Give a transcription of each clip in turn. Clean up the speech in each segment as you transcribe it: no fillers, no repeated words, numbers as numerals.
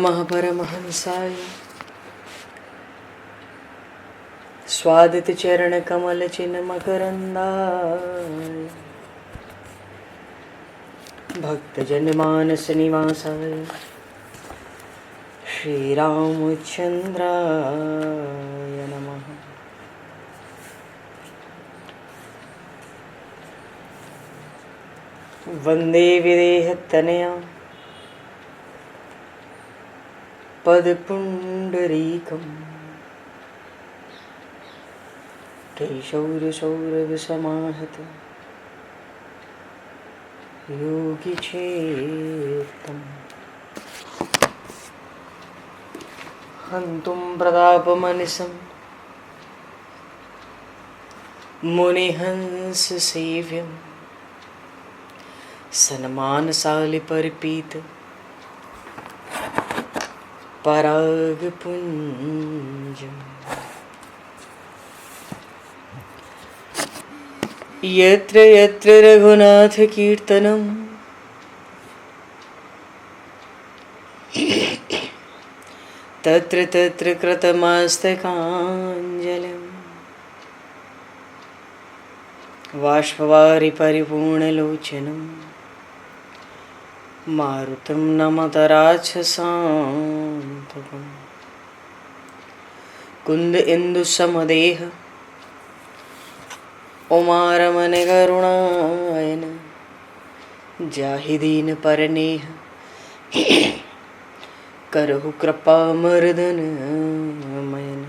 महापरमहंसाय स्वादित चरण कमल चिन्ह मकरंदाय भक्तजन मानस निवासाय श्री रामचंद्राय नमः। वंदे विदेहतनया पदपुंडरीकं केशौरसौरभसमाहत योगिचेतं हन्तुं प्रतापमनिशं मुनिहंससेव्यं सन्मानशालिपरिपीत परागपुञ्जम् यत्र यत्र रघुनाथकीर्तनं तत्र तत्र कृतमस्तकाञ्जलिं बाष्पवारि परिपूर्णलोचनं मारुतं नमत राक्षसान्तकं कुन्द इंदुसमदेह उमारमण करुणायन जाहि दीन परनेह करहु कृपा मर्दन मयन।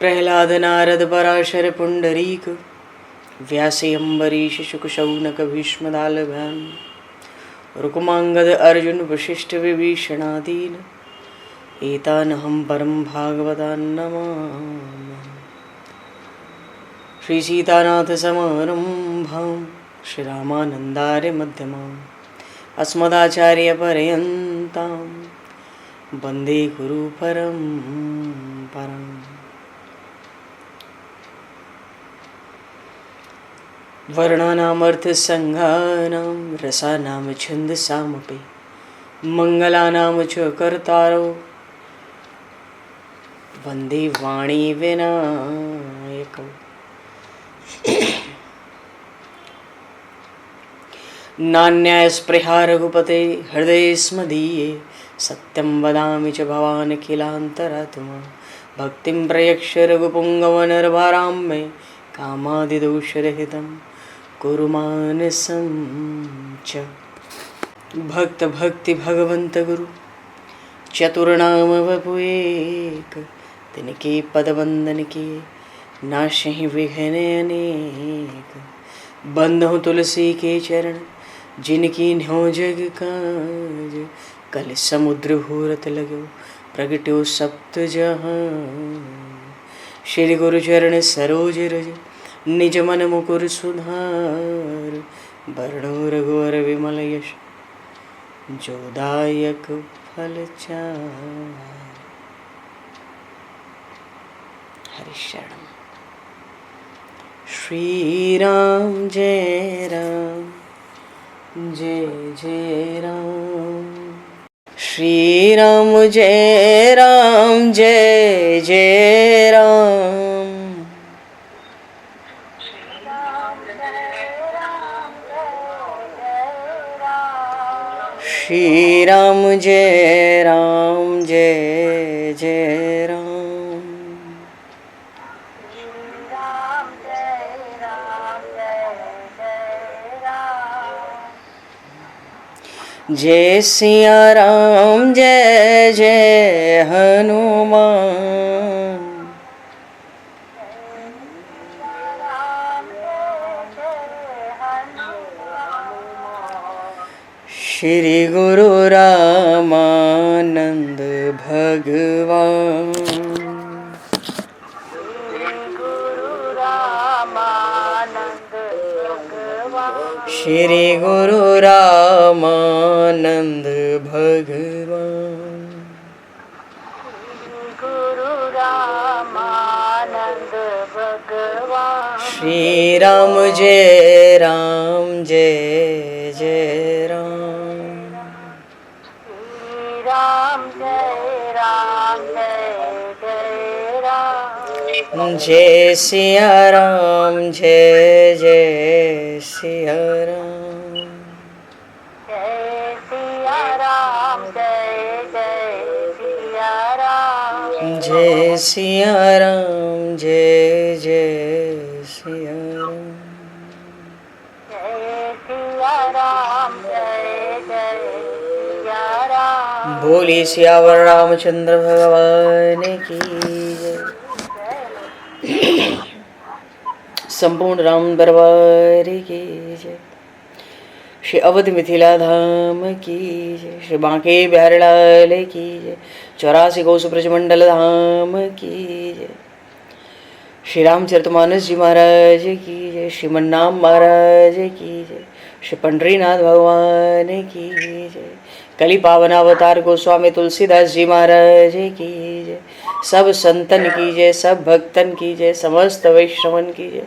प्रहलाद नारद पराशर पुंडरीक व्यासे अम्बरीश शुक शौनक भीष्म दालभ्याम रुक्मांगद अर्जुन वशिष्ठ विभीषणादीन एतानहं परम भागवतान् नमामि। श्री सीतानाथ समारंभां श्री रामानन्दार्य मध्यमाम् अस्मदाचार्य पर्यन्तां वन्दे गुरु परम्पराम्। वर्णानामर्थसंज्ञानां रसानां छन्दसामपि मङ्गलानां च कर्तारो वन्दे वाणी विनायकौ। नान्यास्पृहा रघुपते हृदये स्मदीये सत्यं वदामि च भवान् किलान्तरात्मा भक्तिं प्रयक्ष रघुपुङ्गवनर्भारां मे कामादिदोषरहितं कुरु मानसं च। भक्त भक्ति भगवंत गुरु चतुर्नाम वपु एक तिनके पद वंदन के नाशहि विघ्न अनेक। बंधु तुलसी के चरण जिनकी न्यो जग काज कल समुद्र घोरत लगो प्रगट्यो सप्त जहां। श्री गुरु चरण सरोज रज निज मन मुकुर सुधार वर्णो रघुवर विमल यश जोदायक फलचार। हरिशरण श्री राम जय राम जय जय राम श्री राम जय राम जय जय राम श्री राम जय राम जय जय राम जय सिया राम जय जय हनुमान श्री गुरु रामानंद भगवान श्री गुरु रामानंद भगवान गुरु रामानंद भगवान। श्री राम जय राम जय जय राम। श्री राम जय जय राम। जय सिया राम जय जय सिया राम। जय सिया राम जय सिया राम। जय सिया राम जय जय सिया राम। जय सिया राम जय सिया राम। बोली सियावर रामचंद्र भगवान की जय। संपूर्ण राम दरबार की जय। श्री अवध मिथिला धाम की जय। श्री बांके बिहारी लाल की जय। 84 कोस ब्रजमंडल धाम की जय। श्री रामचरितमानस जी महाराज की जय। श्रीमन्नाम महाराज की जय। श्री पंडरीनाथ भगवान की जय। कली पावन अवतार गोस्वामी तुलसीदास जी महाराज की जय। सब संतन की जय, सब भक्तन की जय, समस्त वैष्णवन की जय,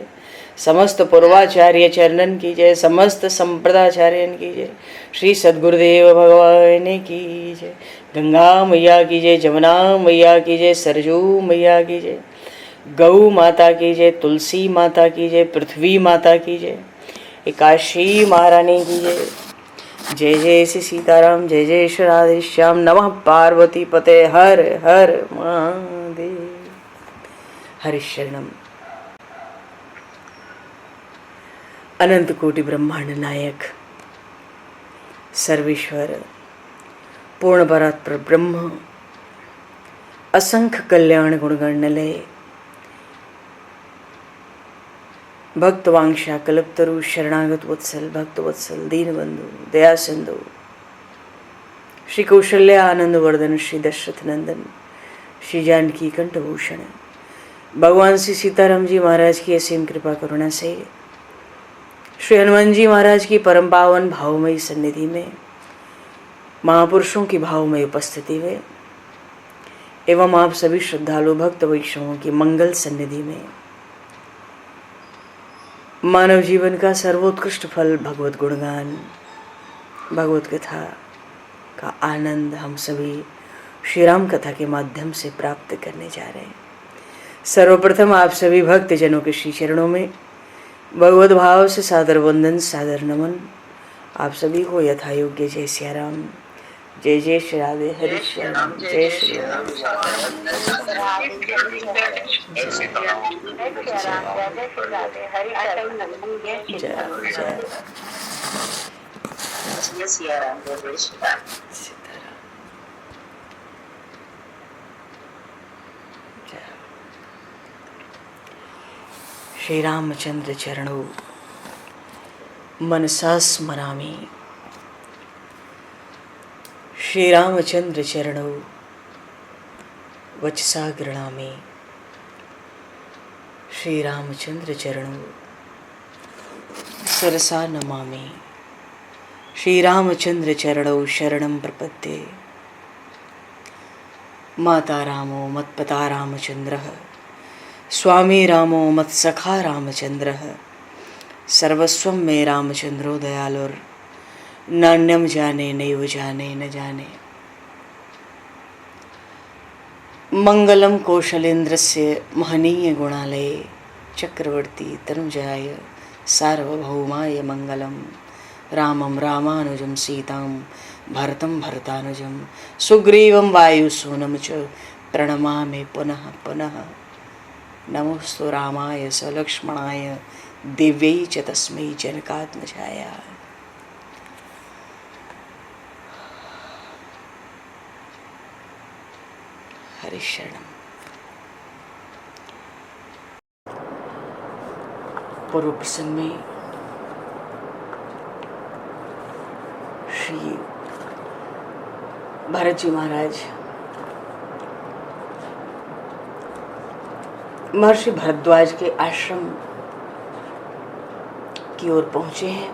समस्त पूर्वाचार्य चरणन की जय, समस्त संप्रदाचार्यन की जय। श्री सद्गुरुदेव भगवान की जय। गंगा मैया की जय, जमुना मैया की जय, सरजू मैया की जय, गौ माता की जय, तुलसी माता की जय, पृथ्वी माता की जय, एकादशी महारानी की जय। जय जय श्री सीताराम, जय जय श्री राधेश्याम। नमः पार्वती पते हर हर महादेव। हरिशरणम। अनंत कोटि ब्रह्मांड नायक सर्वेश्वर पूर्ण परात्पर ब्रह्म असंख्य कल्याण गुणगणलय भक्तवांक्षा कल्पतरु शरणागत वत्सल भक्तवत्सल दीनबंधु दया सिंधु श्री कौशल्या आनंद वर्धन श्री दशरथ नंदन श्री जानकी कंठभूषण भगवान श्री सीताराम जी महाराज की असीम कृपा करुणा से श्री हनुमान जी महाराज की परम पावन भावमयी सन्निधि में महापुरुषों की भावमयी उपस्थिति में एवं आप सभी श्रद्धालु भक्त वैष्णवों की मंगल सन्निधि में मानव जीवन का सर्वोत्कृष्ट फल भगवत गुणगान भगवत कथा का आनंद हम सभी श्री राम कथा के माध्यम से प्राप्त करने जा रहे हैं। सर्वप्रथम आप सभी भक्त जनों के श्री चरणों में भगवत भाव से सादर वंदन सादर नमन। आप सभी को यथा योग्य जय सिया राम, जय जय श्री राधे हरि श्याम, जय श्री राम। श्री रामचंद्र चरणों मनसा स्मरामि। श्री रामचंद्र चरणों वचसा गृणामि। श्री रामचंद्र चरणों सरसा नमामि। श्री रामचंद्र चरणों शरणं प्रपद्ये। माता रामो मत्पता रामचंद्रः, स्वामी रामो मत्सखा रामचंद्रः, सर्वस्वं मे रामचंद्रो दयालुर, नान्यम जाने नैव जाने न जाने। मंगलम कौशलेन्द्रस्य महनीय गुणालये चक्रवर्ती तनुजाय सार्वभौमाय मंगलम। रामं रामानुजं सीतां भरतं भरतानुजं सुग्रीवं वायुसूनं च प्रणमामि पुनः पुनः। नमोस्तु रामाय सलक्ष्मणाय दिव्यै च तस्मै जनकात्मजाय। हरिशरणम। पूर्व प्रसंग में श्री भरत जी महाराज महर्षि भरद्वाज के आश्रम की ओर पहुंचे हैं।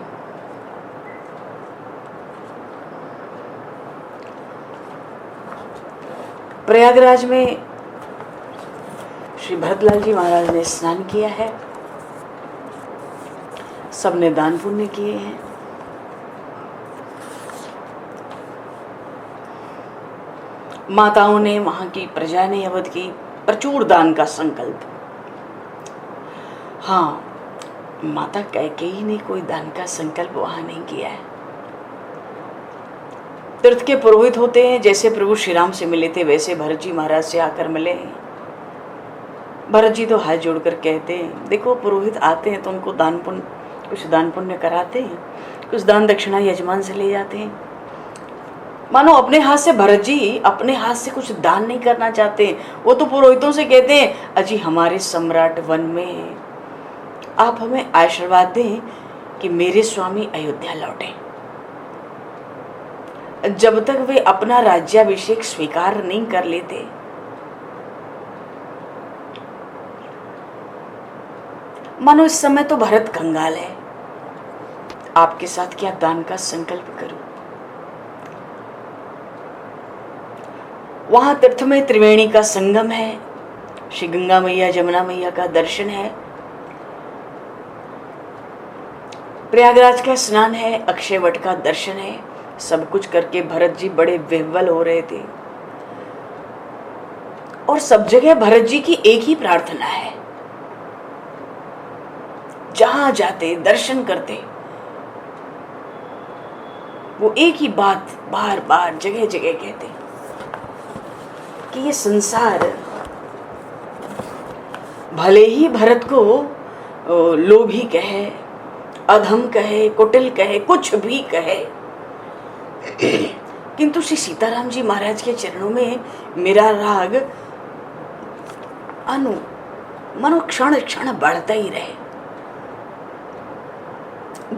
प्रयागराज में श्री भरतलाल जी महाराज ने स्नान किया है, सबने दान पुण्य किए हैं। माताओं ने, वहां की प्रजा ने, अवध की प्रचुर दान का संकल्प। हाँ, माता कैकेयी ने कोई दान का संकल्प वहां नहीं किया है। तीर्थ के पुरोहित होते हैं, जैसे प्रभु श्री राम से मिले थे वैसे भरत जी महाराज से आकर मिले हैं। भरत जी तो हाथ जोड़कर कहते हैं, देखो पुरोहित आते हैं तो उनको कुछ दान पुण्य कराते हैं, कुछ दान दक्षिणा यजमान से ले जाते हैं। मानो अपने हाथ से, भरत जी अपने हाथ से कुछ दान नहीं करना चाहते, वो तो पुरोहितों से कहते हैं, अजी हमारे सम्राट वन में आप हमें आशीर्वाद दें कि मेरे स्वामी अयोध्या लौटे। जब तक वे अपना राज्याभिषेक स्वीकार नहीं कर लेते, मानो इस समय तो भरत कंगाल है, आपके साथ क्या दान का संकल्प करूं। वहां तीर्थ में त्रिवेणी का संगम है, श्री गंगा मैया जमुना मैया का दर्शन है, प्रयागराज का स्नान है, अक्षय वट का दर्शन है। सब कुछ करके भरत जी बड़े विह्वल हो रहे थे। और सब जगह भरत जी की एक ही प्रार्थना है, जहां जाते दर्शन करते वो एक ही बात बार बार जगह जगह कहते कि ये संसार भले ही भरत को लोभी कहे, अधम कहे, कुटिल कहे, कुछ भी कहे, किंतु श्री सीताराम जी महाराज के चरणों में मेरा राग मनो क्षण क्षण बढ़ता ही रहे।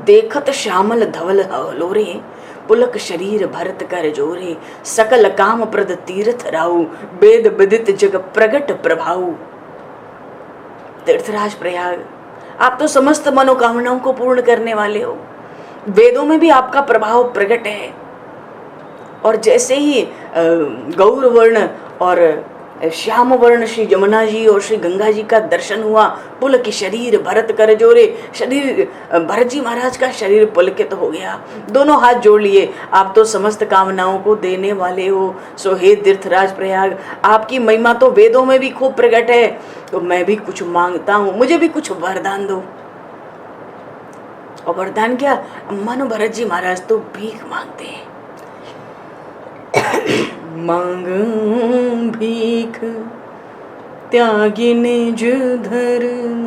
देखत श्यामल धवल लोरे, पुलक शरीर भरत कर जोरे, सकल काम प्रद तीर्थ राहु, वेद विदित जग प्रगट प्रभाऊ। तीर्थराज प्रयाग, आप तो समस्त मनोकामनाओं को पूर्ण करने वाले हो, वेदों में भी आपका प्रभाव प्रकट है। और जैसे ही गौर वर्ण और श्याम वर्ण श्री जमुना जी और श्री गंगा जी का दर्शन हुआ, पुलक शरीर भरत कर जोरे, शरीर भरत जी महाराज का शरीर पुलकित हो गया, दोनों हाथ जोड़ लिए, आप तो समस्त कामनाओं को देने वाले हो। सो हे तीर्थराज प्रयाग, आपकी महिमा तो वेदों में भी खूब प्रकट है, तो मैं भी कुछ मांगता हूँ, मुझे भी कुछ वरदान दो। और वरदान क्या, मानो भरत जी महाराज तो भीख मांगते हैं। मांगूं भीख त्यागी निज धर्म,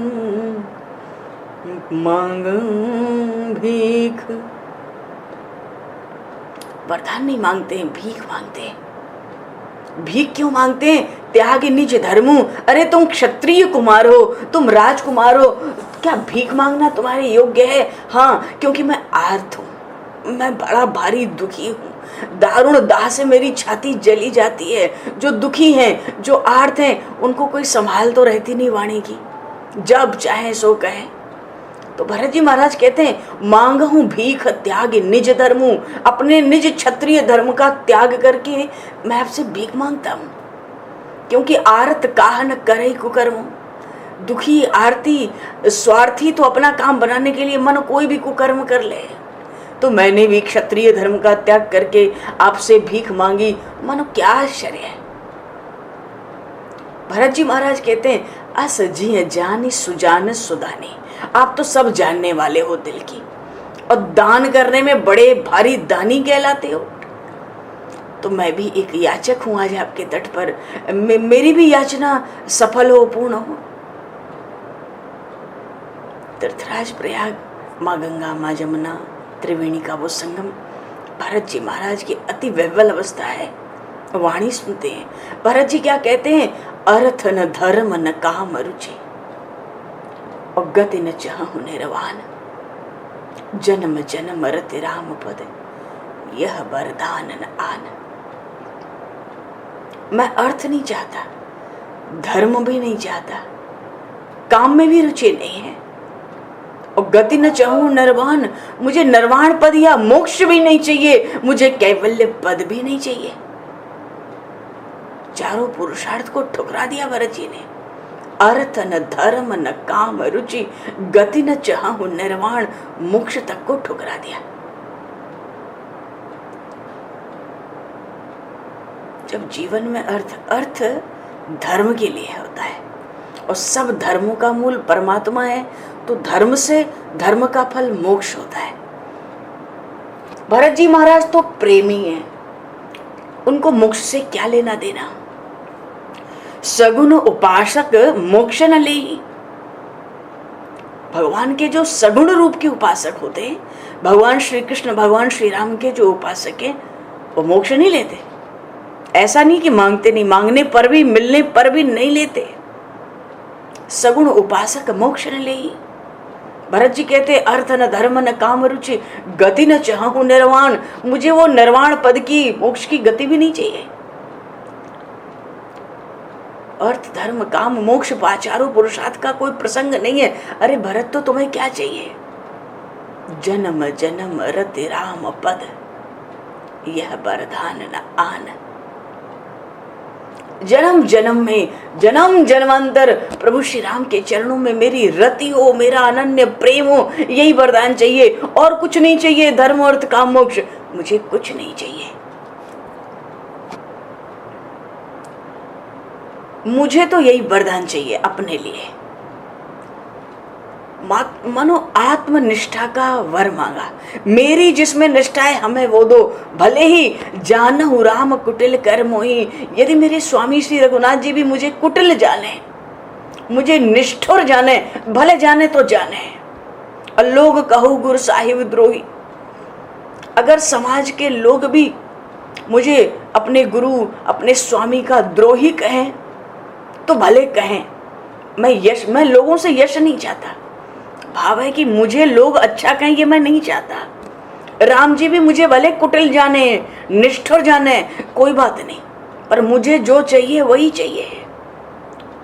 मांगूं भीख। वरदान नहीं मांगते हैं, भीख मांगते हैं। भीख क्यों मांगते हैं? त्याग निज धर्म। अरे तुम क्षत्रिय कुमार हो, तुम राजकुमार हो, क्या भीख मांगना तुम्हारे योग्य है? हाँ, क्योंकि मैं आर्त हूं, मैं बड़ा भारी दुखी हूं, दारुण दाह से मेरी छाती जली जाती है। जो दुखी हैं, जो आर्त हैं, उनको कोई संभाल तो रहती नहीं वाणी की, जब चाहे सो कहे। तो भरत जी महाराज कहते हैं, मांग हूं भीख त्याग निज धर्म, अपने निज क्षत्रिय धर्म का त्याग करके मैं आपसे भीख मांगता हूं, क्योंकि आर्त काह न करे कुकर्म। दुखी आरती स्वार्थी तो अपना काम बनाने के लिए मन कोई भी कुकर्म कर ले, तो मैंने भी क्षत्रिय धर्म का त्याग करके आपसे भीख मांगी, मानो क्या आश्चर्य है। भरत जी महाराज कहते हैं, अस जी जानी सुजान सुदानी, आप तो सब जानने वाले हो दिल की, और दान करने में बड़े भारी दानी कहलाते हो। तो मैं भी एक याचक हूं आज आपके तट पर, मेरी भी याचना सफल हो, पूर्ण हो। तीर्थराज प्रयाग, माँ गंगा, माँ जमुना, त्रिवेणी का वो संगम, भरत जी महाराज की अति विह्वल अवस्था है। वाणी सुनते हैं, भरत जी क्या कहते हैं, अर्थ न धर्म न काम रुचि, और गति न चाहूं निर्वाण, जन्म जन्म रति राम पद, यह वरदान न आन। मैं अर्थ नहीं चाहता, धर्म भी नहीं चाहता, काम में भी रुचि नहीं है, और गति न चाहूं निर्वाण, मुझे निर्वाण पद या मोक्ष भी नहीं चाहिए, मुझे कैवल्य पद भी नहीं चाहिए। चारों पुरुषार्थ को ठुकरा दिया भरत जी ने। अर्थ न धर्म न काम रुचि, गति न चाहूं निर्वाण, मोक्ष तक को ठुकरा दिया। जब जीवन में अर्थ धर्म के लिए होता है और सब धर्मों का मूल परमात्मा है, तो धर्म से धर्म का फल मोक्ष होता है। भरत जी महाराज तो प्रेमी हैं, उनको मोक्ष से क्या लेना देना। सगुण उपासक मोक्ष न ले। भगवान के जो सगुण रूप के उपासक होते हैं, भगवान श्री कृष्ण भगवान श्री राम के जो उपासक हैं, वो मोक्ष नहीं लेते। ऐसा नहीं कि मांगते नहीं, मांगने पर भी मिलने पर भी नहीं लेते। सगुण उपासक मोक्ष न ले। भरत जी कहते अर्थ न धर्म न काम रुचि, गति न चाहूं निर्वाण, मुझे वो निर्वाण पद की मोक्ष की गति भी नहीं चाहिए। अर्थ धर्म काम मोक्ष पाचारो पुरुषार्थ का कोई प्रसंग नहीं है। अरे भरत तो तुम्हें क्या चाहिए? जन्म जन्म रति राम पद, यह वरदान न आन। जन्म जन्म में जन्म जन्मांतर प्रभु श्री राम के चरणों में मेरी रति हो, मेरा अनन्य प्रेम हो, यही वरदान चाहिए और कुछ नहीं चाहिए। धर्म अर्थ काम मोक्ष मुझे कुछ नहीं चाहिए। मुझे तो यही वरदान चाहिए अपने लिए। मनो आत्मनिष्ठा का वर मांगा, मेरी जिसमें निष्ठा है हमें वो दो। भले ही जानहु राम कुटिल कर मोही, यदि मेरे स्वामी श्री रघुनाथ जी भी मुझे कुटिल जाने, मुझे निष्ठुर जाने, भले जाने तो जाने। और लोग कहो गुरु साहिब द्रोही, अगर समाज के लोग भी मुझे अपने गुरु अपने स्वामी का द्रोही कहें तो भले कहें। मैं लोगों से यश नहीं चाहता। भाव है कि मुझे लोग अच्छा कहें, ये मैं नहीं चाहता। राम जी भी मुझे भले कुटिल जाने, निष्ठुर जाने, कोई बात नहीं, पर मुझे जो चाहिए वही चाहिए।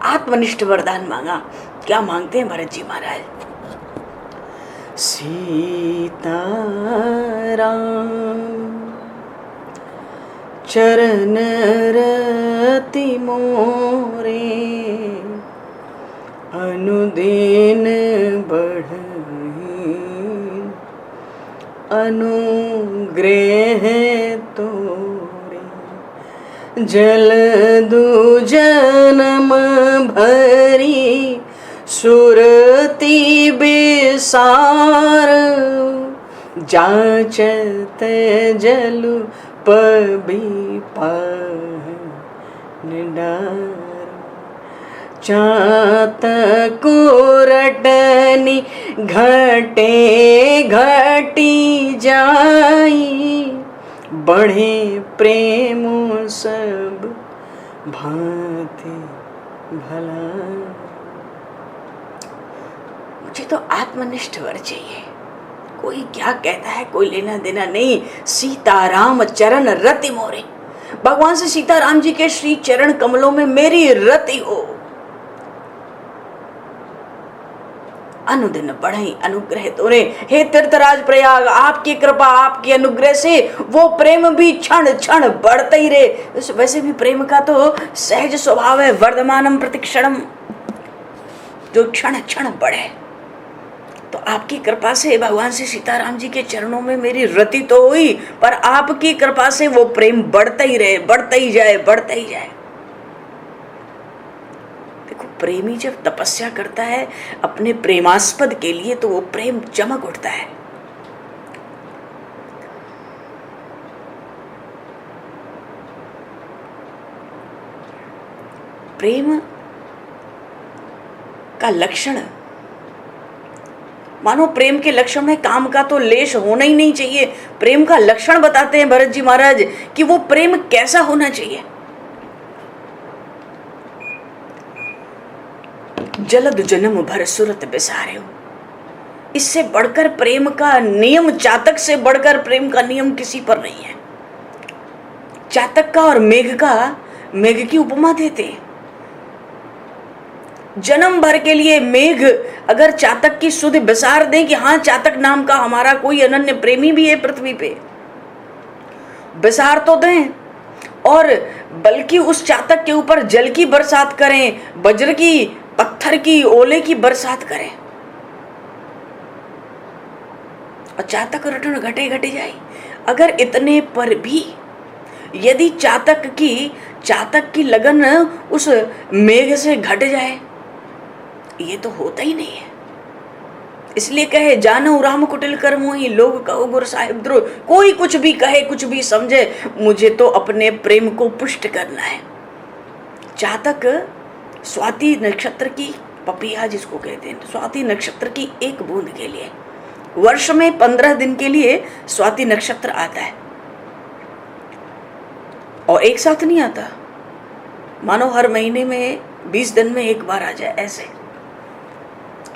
आत्मनिष्ठ वरदान मांगा। क्या मांगते हैं भरत जी महाराज? सीता राम चरण रति मोरे, अनुदीन बढ़ई, अनुग्रह तोरे। जलदु जन्म भरी सुरति बेसार, जाचत जलु पबी पार। चातक रटनी घटे घटी जाई, बढ़े प्रेम सब भांति भला। मुझे तो आत्मनिष्ठ वर चाहिए। कोई क्या कहता है कोई लेना देना नहीं। सीताराम चरण रति मोरे, भगवान से सीताराम जी के श्री चरण कमलों में मेरी रति हो। अनुदिन बढ़ई अनुग्रह तोरे। हे तीर्थराज प्रयाग, आपकी कृपा आपके अनुग्रह से वो प्रेम भी क्षण क्षण बढ़ता ही रहे। वैसे भी प्रेम का तो सहज स्वभाव है, वर्धमानम प्रतिक्षणम, जो क्षण क्षण बढ़े। तो आपकी कृपा से भगवान से सीताराम जी के चरणों में मेरी रति तो हुई, पर आपकी कृपा से वो प्रेम बढ़ता ही रहे, बढ़ता ही जाए, बढ़ता ही जाए। देखो, प्रेमी जब तपस्या करता है अपने प्रेमास्पद के लिए, तो वो प्रेम चमक उठता है। प्रेम का लक्षण, मानो प्रेम के लक्षण में काम का तो लेश होना ही नहीं चाहिए। प्रेम का लक्षण बताते हैं भरत जी महाराज कि वो प्रेम कैसा होना चाहिए। जलद जन्म भर सुरत बिसारे हो। इससे बढ़कर प्रेम का नियम, चातक से बढ़कर प्रेम का नियम किसी पर नहीं है। चातक का और मेघ की उपमा देते हैं। जन्म भर के लिए मेघ अगर चातक की सुध बिसार दें कि हाँ, चातक नाम का हमारा कोई अनन्य प्रेमी भी है पृथ्वी पे, बिसार तो दें, और बल्कि उस चातक के ऊपर जल की बरसात करें, वज्र की पत्थर की ओले की बरसात करे और चातक रटन घटे घटे जाए। अगर इतने पर भी यदि चातक की लगन उस मेघ से घट जाए, ये तो होता ही नहीं है। इसलिए कहे जानो राम कुटिल कर्मो ही लोग कहो गुरु साहिब द्रोह। कोई कुछ भी कहे, कुछ भी समझे, मुझे तो अपने प्रेम को पुष्ट करना है। चातक स्वाति नक्षत्र की पपीहा जिसको कहते हैं, स्वाति नक्षत्र की एक बूंद के लिए वर्ष में 15 दिन के लिए स्वाति नक्षत्र आता है और एक साथ नहीं आता, मानो हर महीने में 20 दिन में एक बार आ जाए ऐसे।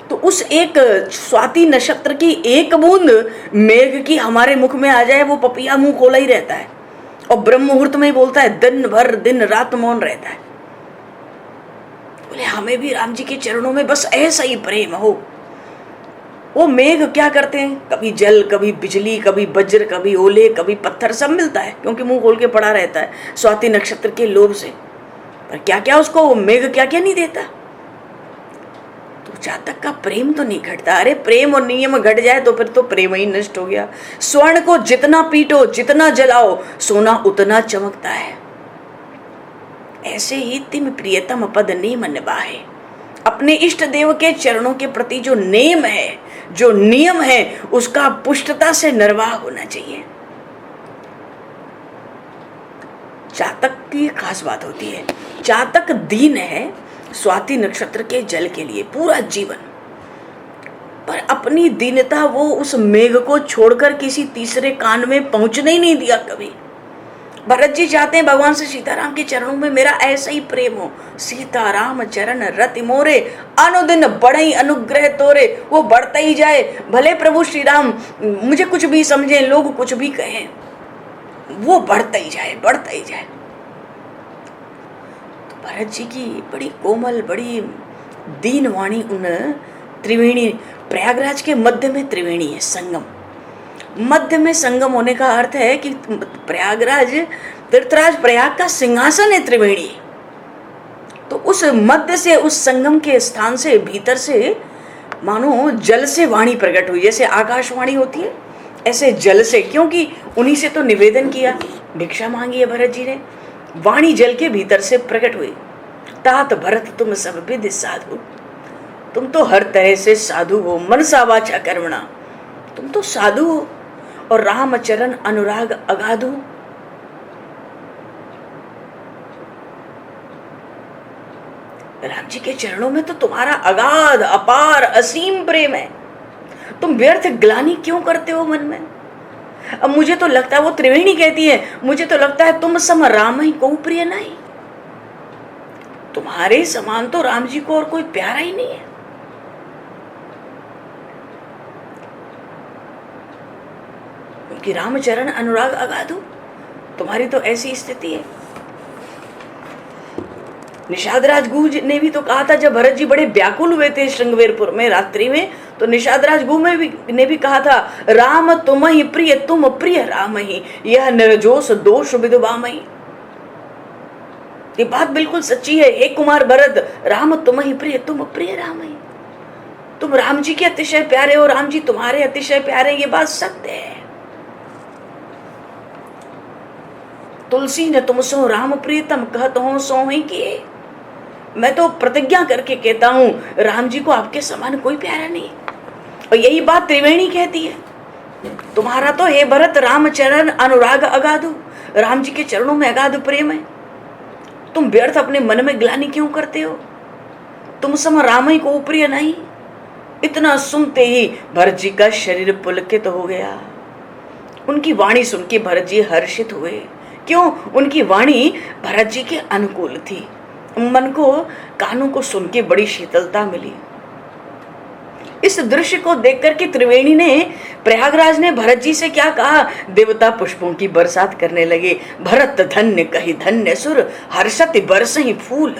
तो उस एक स्वाति नक्षत्र की एक बूंद मेघ की हमारे मुख में आ जाए, वो पपिया मुंह खोला ही रहता है और ब्रह्म मुहूर्त में ही बोलता है, दिन भर दिन रात मौन रहता है। बोले हमें भी राम जी के चरणों में बस ऐसा ही प्रेम हो। वो मेघ क्या करते हैं, कभी जल, कभी बिजली, कभी वज्र, कभी ओले, कभी पत्थर, सब मिलता है क्योंकि मुंह खोल के पड़ा रहता है स्वाति नक्षत्र के लोभ से। पर क्या क्या उसको मेघ क्या क्या नहीं देता। तो चातक का प्रेम तो नहीं घटता। अरे प्रेम और नियम घट जाए तो फिर तो प्रेम ही नष्ट हो गया। स्वर्ण को जितना पीटो, जितना जलाओ, सोना उतना चमकता है। ऐसे ही तिम प्रियतम पद नेम निभाए। अपने इष्ट देव के चरणों के प्रति जो नेम है, जो नियम है, उसका पुष्टता से निर्वाह होना चाहिए। चातक की खास बात होती है, चातक दीन है स्वाति नक्षत्र के जल के लिए पूरा जीवन, पर अपनी दीनता वो उस मेघ को छोड़कर किसी तीसरे कान में पहुंचने ही नहीं दिया कभी। भरत जी चाहते हैं भगवान से सीताराम के चरणों में मेरा ऐसा ही प्रेम हो। सीताराम चरण रति मोरे, अनुदिन बढ़ई अनुग्रह तोरे। वो बढ़ता ही जाए, भले प्रभु श्री राम मुझे कुछ भी समझे, लोग कुछ भी कहें, वो बढ़ता ही जाए, बढ़ता ही जाए। तो भरत जी की बड़ी कोमल, बड़ी दीन वाणी उन त्रिवेणी, प्रयागराज के मध्य में त्रिवेणी है, संगम। मध्य में संगम होने का अर्थ है कि प्रयागराज, तीर्थराज प्रयाग का सिंहासन है त्रिवेणी। तो उस मध्य से, उस संगम के स्थान से, भीतर से मानो जल से वाणी प्रकट हुई। जैसे आकाशवाणी होती है ऐसे जल से, क्योंकि उन्हीं से तो निवेदन किया, भिक्षा मांगी है भरत जी ने। वाणी जल के भीतर से प्रकट हुई। तात भरत तुम सब विद साधु, तुम तो हर तरह से साधु हो, मनसा वाचा कर्मणा, तुम तो साधु हो। और रामचरण अनुराग अगाधु, राम जी के चरणों में तो तुम्हारा अगाध, अपार, असीम प्रेम है। तुम व्यर्थ ग्लानि क्यों करते हो मन में। अब मुझे तो लगता है, वो त्रिवेणी कहती है, मुझे तो लगता है तुम सम राम ही को प्रिय नहीं। तुम्हारे समान तो राम जी को और कोई प्यारा ही नहीं है। कि रामचरण अनुराग अगाधु, तुम्हारी तो ऐसी स्थिति है। निषादराज गुह ने भी तो कहा था, जब भरत जी बड़े व्याकुल हुए थे श्रृंगवेरपुर में रात्रि में, तो निषादराज गुह ने भी कहा था, राम तुम ही प्रिय, तुम प्रिय राम ही, यह निर्जोष दोष विदुबाम ही। ये बात बिल्कुल सच्ची है। हे कुमार भरत, राम तुम ही प्रिय, तुम प्रिय राम ही। तुम राम जी के अतिशय प्यारे हो, राम जी तुम्हारे अतिशय प्यारे, ये बात सत्य है। तुलसी न तुम सो राम प्रीतम, कहत हो सो ही किए। मैं तो प्रतिज्ञा करके कहता हूं, राम जी को आपके समान कोई प्यारा नहीं। और यही बात त्रिवेणी कहती है। तुम्हारा तो हे भरत रामचरण अनुराग अगाधु, राम जी के चरणों में अगाध प्रेम है। तुम व्यर्थ अपने मन में ग्लानि क्यों करते हो। तुम सम राम ही को प्रिय नहीं। इतना सुनते ही भरत जी का शरीर पुलकित हो गया। उनकी वाणी सुन के भरत जी हर्षित हुए। क्यों? उनकी वाणी भरत जी के अनुकूल थी। मन को, कानों को सुन के बड़ी शीतलता मिली। इस दृश्य को देखकर के त्रिवेणी ने, प्रयागराज ने भरत जी से क्या कहा, देवता पुष्पों की बरसात करने लगे। भरत धन्य कही धन्य सुर, हर्षति बरसहि फूल।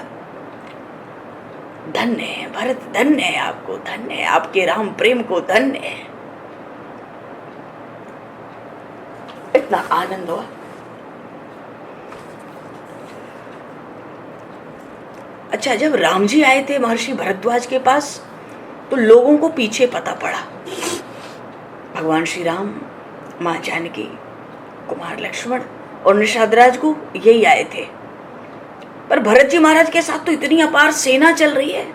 धन्य है भरत, धन्य है आपको, धन्य है आपके राम प्रेम को, धन्य है। इतना आनंद हुआ। अच्छा, जब राम जी आए थे महर्षि भरद्वाज के पास तो लोगों को पीछे पता पड़ा, भगवान श्री राम, माँ जानकी, कुमार लक्ष्मण और निषादराज को यही आए थे। पर भरत जी महाराज के साथ तो इतनी अपार सेना चल रही है,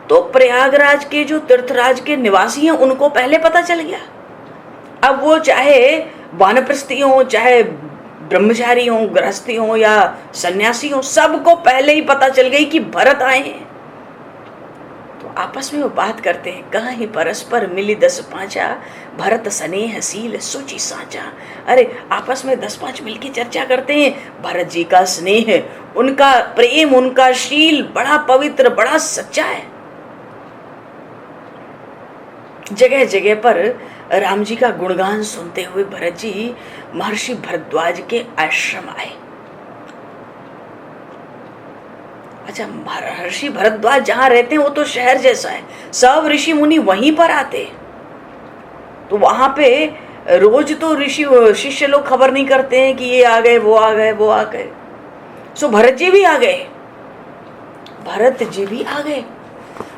तो प्रयागराज के जो तीर्थराज के निवासी हैं उनको पहले पता चल गया। अब वो चाहे वानप्रस्थी हो, चाहे ब्रह्मचारी हो, गृहस्थी हो या सन्यासी हो, सबको पहले ही पता चल गई कि भरत आए हैं। तो आपस में वो बात करते हैं, कहाँ ही परस्पर मिली 10 पांचा, भरत स्नेह सील सुचि साचा। अरे आपस में 10-5 मिलके चर्चा करते हैं। भरत जी का स्नेह, उनका प्रेम, उनका शील बड़ा पवित्र, बड़ा सच्चा है। जगह जगह पर राम जी का गुणगान सुनते हुए भरत जी महर्षि भरद्वाज के आश्रम आए। अच्छा, महर्षि भरद्वाज जहां रहते हैं वो तो शहर जैसा है, सब ऋषि मुनि वहीं पर आते। तो वहां पे रोज तो ऋषि शिष्य लोग खबर नहीं करते हैं कि ये आ गए, वो आ गए, वो आ गए। सो भरत जी भी आ गए, भरत जी भी आ गए।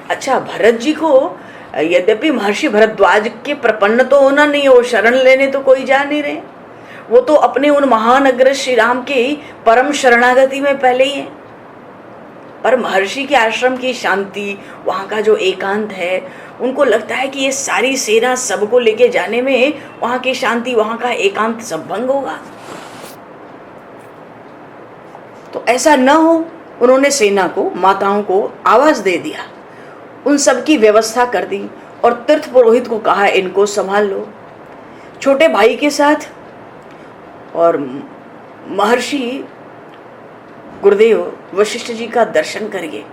अच्छा, भरत जी को यद्यपि महर्षि भरद्वाज के प्रपन्न तो होना नहीं, हो शरण लेने तो कोई जा नहीं रहे, वो तो अपने उन महान अग्रज श्री राम के परम शरणागति में पहले ही है। पर महर्षि के आश्रम की शांति, वहाँ का जो एकांत है, उनको लगता है कि ये सारी सेना सबको लेके जाने में वहाँ की शांति, वहाँ का एकांत सब भंग होगा। तो ऐसा न हो, उन्होंने सेना को, माताओं को आवाज दे दिया, उन सब की व्यवस्था कर दी और तीर्थ पुरोहित को कहा इनको संभाल लो, छोटे भाई के साथ। और महर्षि गुरुदेव वशिष्ठ जी का दर्शन करिए,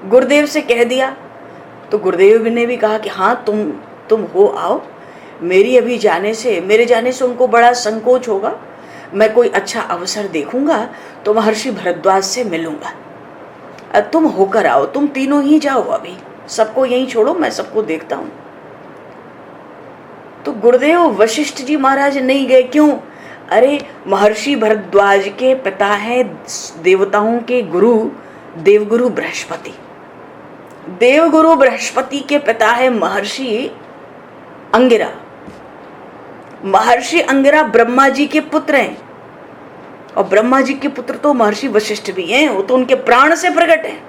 गुरुदेव से कह दिया। तो गुरुदेव ने भी कहा कि हाँ तुम हो आओ, मेरे जाने से उनको बड़ा संकोच होगा, मैं कोई अच्छा अवसर देखूंगा तो महर्षि भरद्वाज से मिलूंगा, अब तुम होकर आओ, तुम तीनों ही जाओ, अभी सबको यहीं छोड़ो, मैं सबको देखता हूं। तो गुरुदेव वशिष्ठ जी महाराज नहीं गए, क्यों? अरे महर्षि भरद्वाज के पिता हैं देवताओं के गुरु, देवगुरु बृहस्पति। देवगुरु बृहस्पति के पिता है महर्षि अंगिरा। महर्षि अंगिरा ब्रह्मा जी के पुत्र हैं, और ब्रह्मा जी के पुत्र तो महर्षि वशिष्ठ भी हैं, वो तो उनके प्राण से प्रकट है।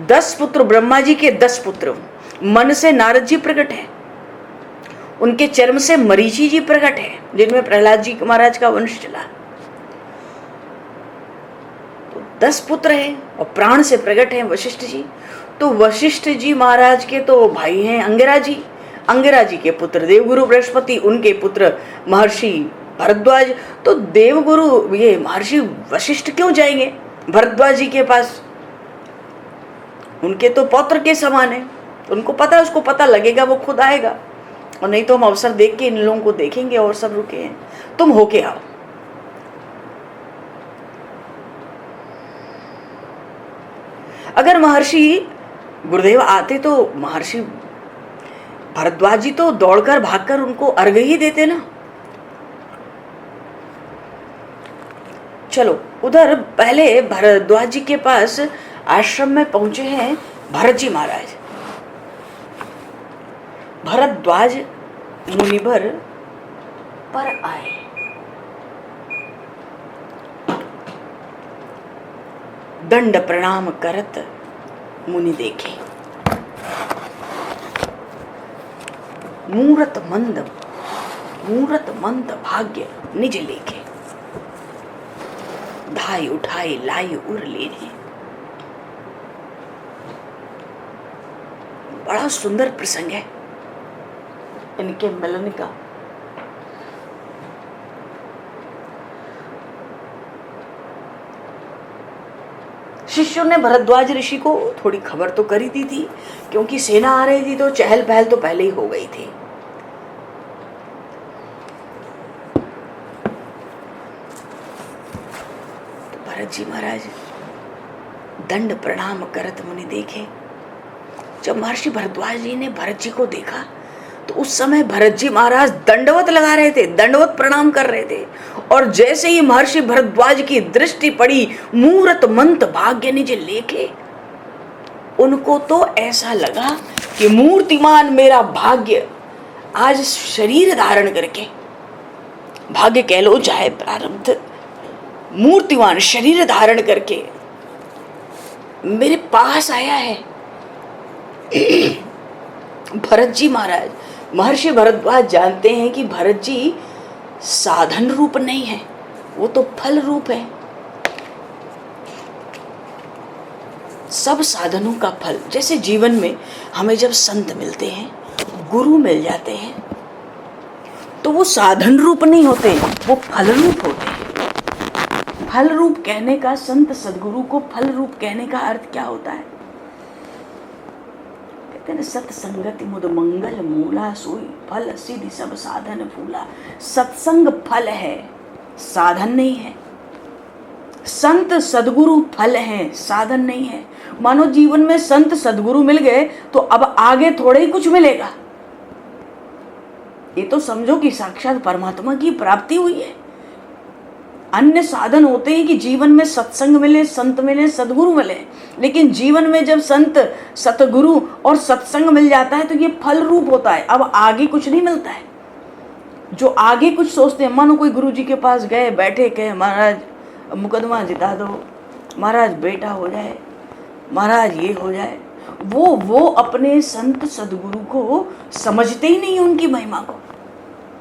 10 पुत्र ब्रह्मा जी के, 10 पुत्र मन से नारद जी प्रकट है, उनके चर्म से मरीचि जी प्रकट है, जिनमें प्रहलाद जी महाराज का वंश चला। तो 10 पुत्र हैं और प्राण से प्रकट हैं वशिष्ठ जी। तो वशिष्ठ जी महाराज के तो भाई हैं अंगिरा जी, अंगिरा जी के पुत्र देवगुरु बृहस्पति, उनके पुत्र महर्षि भरद्वाज। तो देवगुरु ये महर्षि वशिष्ठ क्यों जाएंगे भरद्वाज जी के पास? उनके तो पौत्र के समान है, उनको पता है, उसको पता लगेगा वो खुद आएगा, और नहीं तो हम अवसर देख के इन लोगों को देखेंगे और सब रुके हैं, तुम होके आओ। अगर महर्षि गुरुदेव आते तो महर्षि भरद्वाज जी तो दौड़कर भागकर उनको अर्घ ही देते ना। चलो, उधर पहले भरद्वाज जी के पास आश्रम में पहुंचे हैं भरत जी महाराज। भरद्वाज मुनिवर पर आए। दंड प्रणाम करत मुनि देखे, मूरत मंद भाग्य निज लेखे, धाई उठाई लाई उर लेने। बड़ा सुंदर प्रसंग है इनके मिलन का। शिष्यों ने भरद्वाज ऋषि को थोड़ी खबर तो कर ही दी थी, क्योंकि सेना आ रही थी तो चहल पहल तो पहले ही हो गई थी। तो भरत जी महाराज दंड प्रणाम करत मुनि देखे। जब महर्षि भरद्वाज जी ने भरत जी को देखा तो उस समय भरत जी महाराज दंडवत लगा रहे थे, दंडवत प्रणाम कर रहे थे। और जैसे ही महर्षि भरद्वाज की दृष्टि पड़ी मूरत मंत भाग्य निज लेखे, उनको तो ऐसा लगा कि मूर्तिमान मेरा भाग्य आज शरीर धारण करके, भाग्य कह लो चाहे प्रारब्ध, मूर्तिमान शरीर धारण करके मेरे पास आया है। भरत जी महाराज, महर्षि भरद्वाज जानते हैं कि भरत जी साधन रूप नहीं है, वो तो फल रूप है। सब साधनों का फल, जैसे जीवन में हमें जब संत मिलते हैं, गुरु मिल जाते हैं, तो वो साधन रूप नहीं होते, वो फल रूप होते हैं। फल रूप कहने का, संत सदगुरु को फल रूप कहने का अर्थ क्या होता है? कहते हैं सत्संगति मुद मंगल मूला, सोई फल सिद्धि सब साधन फूला। सत्संग फल है, साधन नहीं है। संत सदगुरु फल हैं, साधन नहीं है। मानो जीवन में संत सदगुरु मिल गए तो अब आगे थोड़े ही कुछ मिलेगा, ये तो समझो कि साक्षात परमात्मा की प्राप्ति हुई है। अन्य साधन होते हैं कि जीवन में सत्संग मिले, संत मिले, सदगुरु मिले, लेकिन जीवन में जब संत सतगुरु और सत्संग मिल जाता है तो ये फल रूप होता है, अब आगे कुछ नहीं मिलता है। जो आगे कुछ सोचते हैं, मानो कोई गुरु जी के पास गए, बैठे, कहे महाराज मुकदमा जिता दो, महाराज बेटा हो जाए, महाराज ये हो जाए, वो अपने संत सदगुरु को समझते ही नहीं, उनकी महिमा को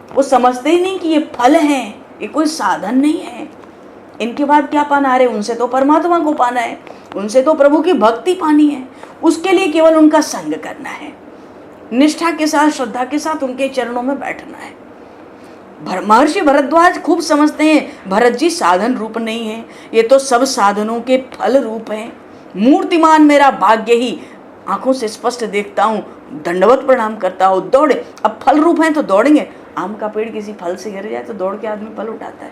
वो समझते ही नहीं कि ये फल हैं, ये कोई साधन नहीं है। इनके बाद क्या पाना? अरे उनसे तो परमात्मा को पाना है, उनसे तो प्रभु की भक्ति पानी है, उसके लिए केवल उनका संग करना है, निष्ठा के साथ, श्रद्धा के साथ उनके चरणों में बैठना है। महर्षि भरद्वाज खूब समझते हैं भरत जी साधन रूप नहीं है, ये तो सब साधनों के फल रूप हैं। मूर्तिमान मेरा भाग्य ही आंखों से स्पष्ट देखता हूँ, दंडवत प्रणाम करता हूँ, दौड़े। अब फल रूप हैं तो दौड़ेंगे। आम का पेड़ किसी फल से गिर जाए तो दौड़ के आदमी फल उठाता है।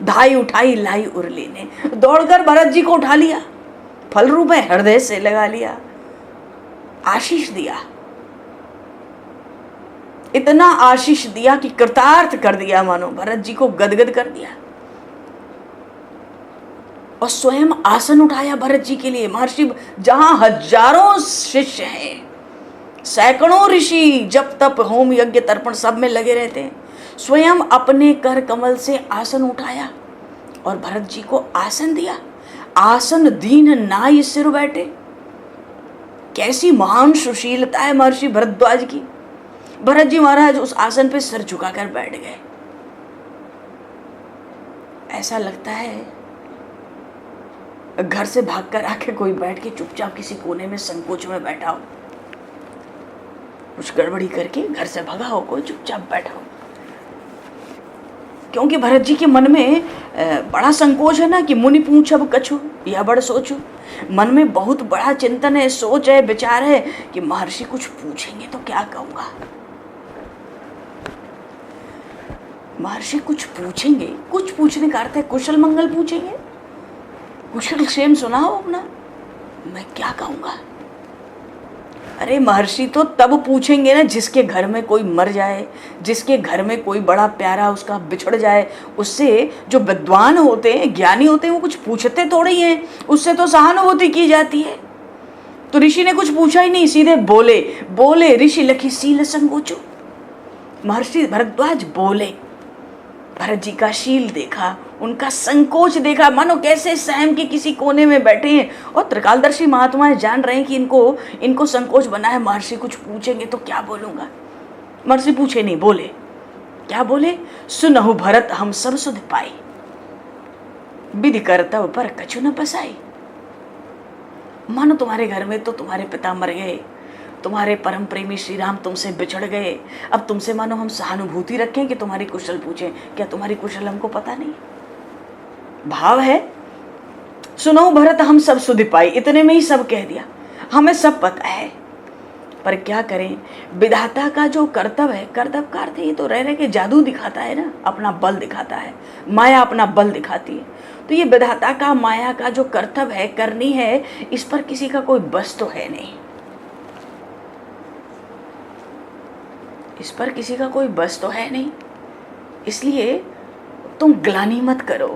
धाई उठाई लाई उरली ने, दौड़कर भरत जी को उठा लिया, फल रूप है, हृदय से लगा लिया, आशीष दिया, इतना आशीष दिया कि कृतार्थ कर दिया, मानो भरत जी को गदगद कर दिया। और स्वयं आसन उठाया भरत जी के लिए। महर्षि, जहां हजारों शिष्य हैं, सैकड़ों ऋषि जप तप होम यज्ञ तर्पण सब में लगे रहते हैं, स्वयं अपने कर कमल से आसन उठाया और भरत जी को आसन दिया। आसन दीन नाई सिर बैठे। कैसी महान सुशीलता है महर्षि भरद्वाज की। भरत जी महाराज उस आसन पे सिर झुकाकर बैठ गए। ऐसा लगता है घर से भागकर आके कोई बैठ के चुपचाप किसी कोने में संकोच में बैठा हो, कुछ गड़बड़ी करके घर से भगा हो, कोई चुपचाप बैठा हो। क्योंकि भरत जी के मन में बड़ा संकोच है ना कि मुनि पूछब कछु या बड़ सोचू। मन में बहुत बड़ा चिंतन है, सोच है, विचार है कि महर्षि कुछ पूछेंगे तो क्या कहूँगा। महर्षि कुछ पूछेंगे, कुछ पूछने का अर्थ है कुशल मंगल पूछेंगे, कुशल क्षेम सुनाओ अपना, मैं क्या कहूँगा। अरे महर्षि तो तब पूछेंगे ना जिसके घर में कोई मर जाए, जिसके घर में कोई बड़ा प्यारा उसका बिछड़ जाए। उससे जो विद्वान होते हैं, ज्ञानी होते हैं, वो कुछ पूछते थोड़े ही हैं, उससे तो सहानुभूति की जाती है। तो ऋषि ने कुछ पूछा ही नहीं, सीधे बोले। बोले ऋषि लखी सील संकोचो। महर्षि भरद्वाज बोले, भरत जी का शील देखा, उनका संकोच देखा, मानो कैसे सहम के किसी कोने में बैठे हैं और त्रिकालदर्शी महात्माएं जान रहे हैं कि इनको संकोच बना है। महर्षि कुछ पूछेंगे तो क्या बोलूंगा। महर्षि पूछे नहीं, बोले। क्या बोले? सुनहु भरत हम सब सुध पाई, विधि करतव पर कछु न बसाई। मानो तुम्हारे घर में तो तुम्हारे पिता मर गए, तुम्हारे परम प्रेमी श्री राम तुमसे बिछड़ गए, अब तुमसे मानो हम सहानुभूति रखें कि तुम्हारी कुशल पूछें। क्या तुम्हारी कुशल हमको पता नहीं? भाव है सुनो भरत हम सब सुधि पाई, इतने में ही सब कह दिया, हमें सब पता है। पर क्या करें, विधाता का जो कर्तव्य है, कर्तव्य का अर्थ ये तो रह के जादू दिखाता है ना, अपना बल दिखाता है, माया अपना बल दिखाती है। तो ये विधाता का, माया का जो कर्तव्य है, करनी है, इस पर किसी का कोई बस तो है नहीं। इस पर किसी का कोई बस तो है नहीं, इसलिए तुम ग्लानि मत करो।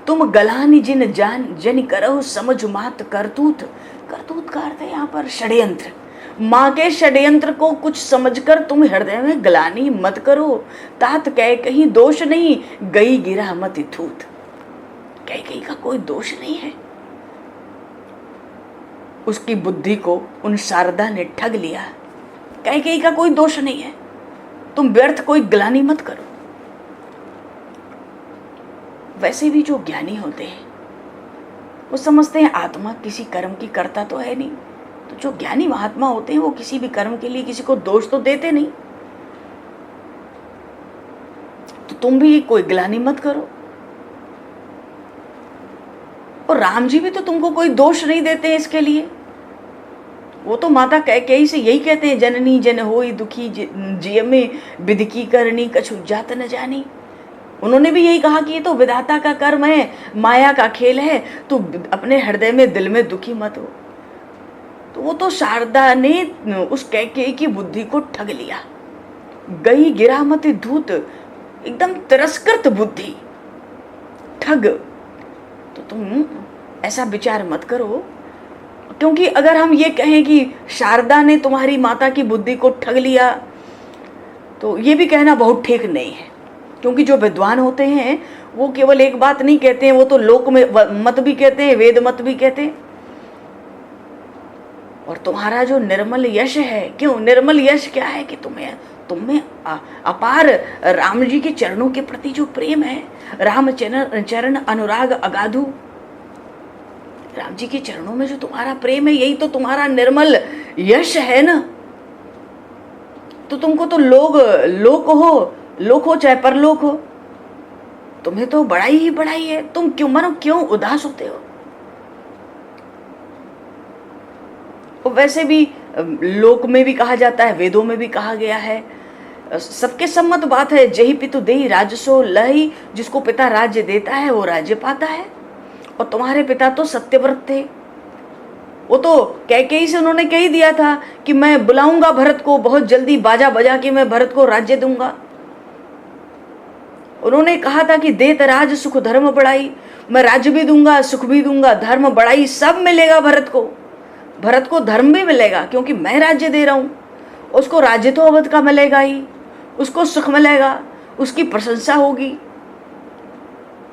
तुम गलानि जिन जान जन करो समझ मात करतूत। करतूत का अर्थ है यहाँ पर षड्यंत्र। माँ के षड्यंत्र को कुछ समझकर तुम हृदय में ग्लानि मत करो। तात कह कहीं दोष नहीं, गई गिरा मत थूत। कह कहीं का कोई दोष नहीं है, उसकी बुद्धि को उन शारदा ने ठग लिया। कह कहीं का कोई दोष नहीं है, तुम व्यर्थ कोई ग्लानि मत करो। वैसे भी जो ज्ञानी होते हैं वो समझते हैं आत्मा किसी कर्म की करता तो है नहीं, तो जो ज्ञानी महात्मा होते हैं वो किसी भी कर्म के लिए किसी को दोष तो देते नहीं। तो तुम भी कोई ग्लानि मत करो। और राम जी भी तो तुमको कोई दोष नहीं देते हैं इसके लिए। वो तो माता कैकेयी से यही कहते हैं, जननी जन होई दुखी जिय में विधि करनी कछु जात न जानी। उन्होंने भी यही कहा कि ये तो विधाता का कर्म है, माया का खेल है, तो अपने हृदय में दिल में दुखी मत हो। तो वो तो शारदा ने उस कैकेयी की बुद्धि को ठग लिया। गई गिरा मत धूत, एकदम तिरस्कृत बुद्धि, ठग। तो तुम ऐसा विचार मत करो, क्योंकि अगर हम ये कहें कि शारदा ने तुम्हारी माता की बुद्धि को ठग लिया, तो ये भी कहना बहुत ठीक नहीं है। क्योंकि जो विद्वान होते हैं वो केवल एक बात नहीं कहते हैं, वो तो लोक में मत भी कहते हैं, वेद मत भी कहते हैं। और तुम्हारा जो निर्मल यश है, क्यों निर्मल यश क्या है कि तुम्हें अपार राम जी के चरणों के प्रति जो प्रेम है, राम चरण अनुराग अगाधु, राम जी के चरणों में जो तुम्हारा प्रेम है, यही तो तुम्हारा निर्मल यश है ना। तो तुमको तो लोक हो चाहे परलोक हो, तुम्हें तो बड़ाई ही बड़ाई है। तुम क्यों उदास होते हो। और वैसे भी लोक में भी कहा जाता है, वेदों में भी कहा गया है, सबके सम्मत बात है, जही पितु देहि राजसो लही। जिसको पिता राज्य देता है वो राज्य पाता है। और तुम्हारे पिता तो सत्यव्रत थे, वो तो कैकेयी से उन्होंने कह ही दिया था कि मैं बुलाऊंगा भरत को, बहुत जल्दी बाजा बजा के मैं भरत को राज्य दूंगा। उन्होंने कहा था कि देत राज सुख धर्म बढ़ाई, मैं राज्य भी दूंगा, सुख भी दूंगा, धर्म बढ़ाई, सब मिलेगा भरत को धर्म भी मिलेगा, क्योंकि मैं राज्य दे रहा हूं। उसको राज्य तो अवध का मिलेगा ही, उसको सुख मिलेगा, उसकी प्रशंसा होगी।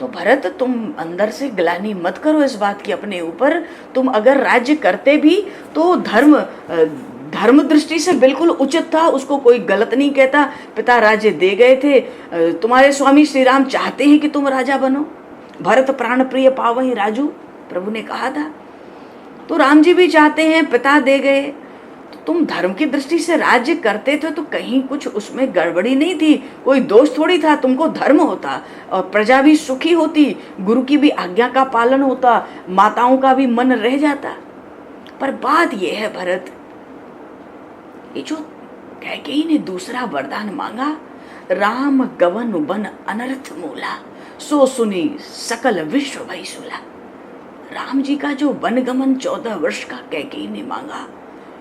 तो भरत तुम अंदर से ग्लानि मत करो इस बात की अपने ऊपर। तुम अगर राज्य करते भी तो धर्म दृष्टि से बिल्कुल उचित था, उसको कोई गलत नहीं कहता। पिता राज्य दे गए थे, तुम्हारे स्वामी श्री राम चाहते हैं कि तुम राजा बनो। भरत प्राण प्रिय पावहि राजू, प्रभु ने कहा था। तो राम जी भी चाहते हैं, पिता दे गए, तो तुम धर्म की दृष्टि से राज्य करते थे तो कहीं कुछ उसमें गड़बड़ी नहीं थी, कोई दोष थोड़ी था। तुमको धर्म होता और प्रजा भी सुखी होती, गुरु की भी आज्ञा का पालन होता, माताओं का भी मन रह जाता। पर बात यह है भरत, ये जो कैकेयी ने दूसरा वरदान मांगा, राम गवन बन अनर्थ मूला, सो सुनी सकल विश्व भई सुला। राम जी का जो वनगमन 14 वर्ष का कैकेयी ने मांगा,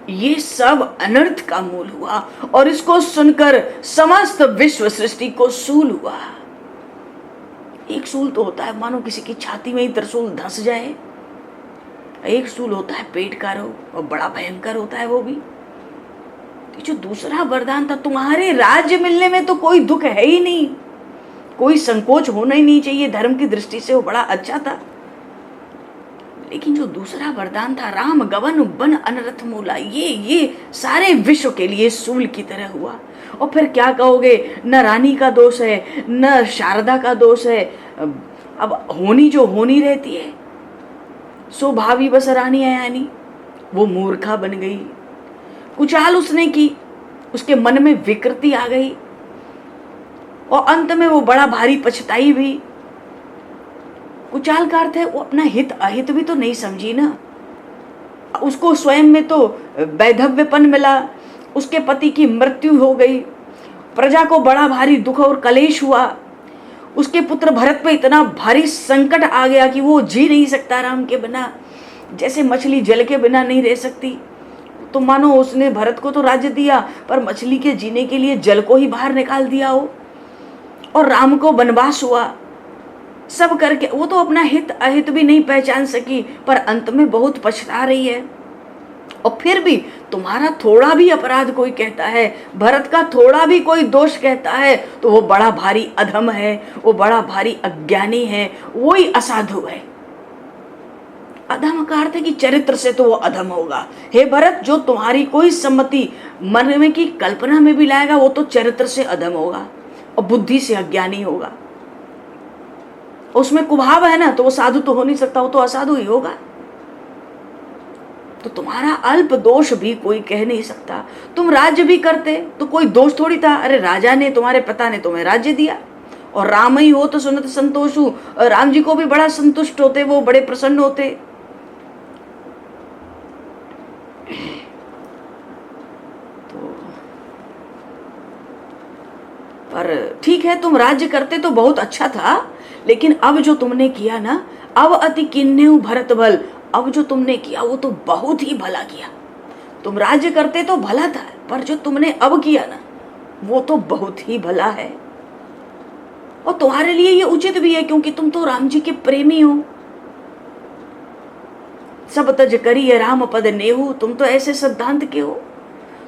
ये सब अनर्थ का मूल हुआ, और इसको सुनकर समस्त विश्व सृष्टि को सूल हुआ। एक सूल तो होता है मानो किसी की छाती में ही त्रिशूल धंस जाए, एक सूल होता है पेट का रोग, और बड़ा भयंकर होता है वो भी। जो दूसरा वरदान था, तुम्हारे राज्य मिलने में तो कोई दुख है ही नहीं, कोई संकोच होना ही नहीं चाहिए, धर्म की दृष्टि से वो बड़ा अच्छा था। लेकिन जो दूसरा वरदान था, राम गवन बन अनरथ मूला, ये सारे विश्व के लिए सूल की तरह हुआ। और फिर क्या कहोगे, न रानी का दोष है, न शारदा का दोष है। अब होनी जो होनी रहती है, सो भावी बस रानी यानी वो मूर्खा बन गई, कुचाल उसने की, उसके मन में विकृति आ गई, और अंत में वो बड़ा भारी पछताई भी। कुचाल का अर्थ है वो अपना हित अहित भी तो नहीं समझी ना, उसको स्वयं में तो वैधव्यपन मिला, उसके पति की मृत्यु हो गई, प्रजा को बड़ा भारी दुख और कलेश हुआ, उसके पुत्र भरत पे इतना भारी संकट आ गया कि वो जी नहीं सकता राम के बिना, जैसे मछली जल के बिना नहीं रह सकती। तो मानो उसने भरत को तो राज्य दिया, पर मछली के जीने के लिए जल को ही बाहर निकाल दिया हो, और राम को वनवास हुआ, सब करके वो तो अपना हित अहित भी नहीं पहचान सकी, पर अंत में बहुत पछता रही है। और फिर भी तुम्हारा थोड़ा भी अपराध कोई कहता है, भरत का थोड़ा भी कोई दोष कहता है, तो वो बड़ा भारी अधम है, वो बड़ा भारी अज्ञानी है, वो ही असाधु है। अधम का अर्थ है कि चरित्र से तो वो अधम होगा। हे भरत, जो तुम्हारी कोई सम्मति मन में की कल्पना में भी लाएगा, वो तो चरित्र से अधम होगा और बुद्धि से अज्ञानी होगा। उसमें कुभाव है ना, तो वो साधु तो हो नहीं सकता, वो तो असाधु ही होगा। तो तुम्हारा अल्प दोष भी कोई कह नहीं सकता। तुम राज्य भी करते तो कोई दोष थोड़ी था। अरे राजा ने, तुम्हारे पिता ने तुम्हें राज्य दिया, और राम ही हो तो सुनत संतोषु, राम जी को भी बड़ा संतुष्ट होते, वो बड़े प्रसन्न होते। तो पर ठीक है, तुम राज्य करते तो बहुत अच्छा था, लेकिन अब जो तुमने किया ना, अब अति किन्नेउ भरत बल, अब जो तुमने किया वो तो बहुत ही भला किया। तुम राज्य करते तो भला था, पर जो तुमने अब किया ना, वो तो बहुत ही भला है, और तुम्हारे लिए ये उचित भी है, क्योंकि तुम तो राम जी के प्रेमी हो। सब तज करिए राम पद नेहु, तुम तो ऐसे सिद्धांत के हो।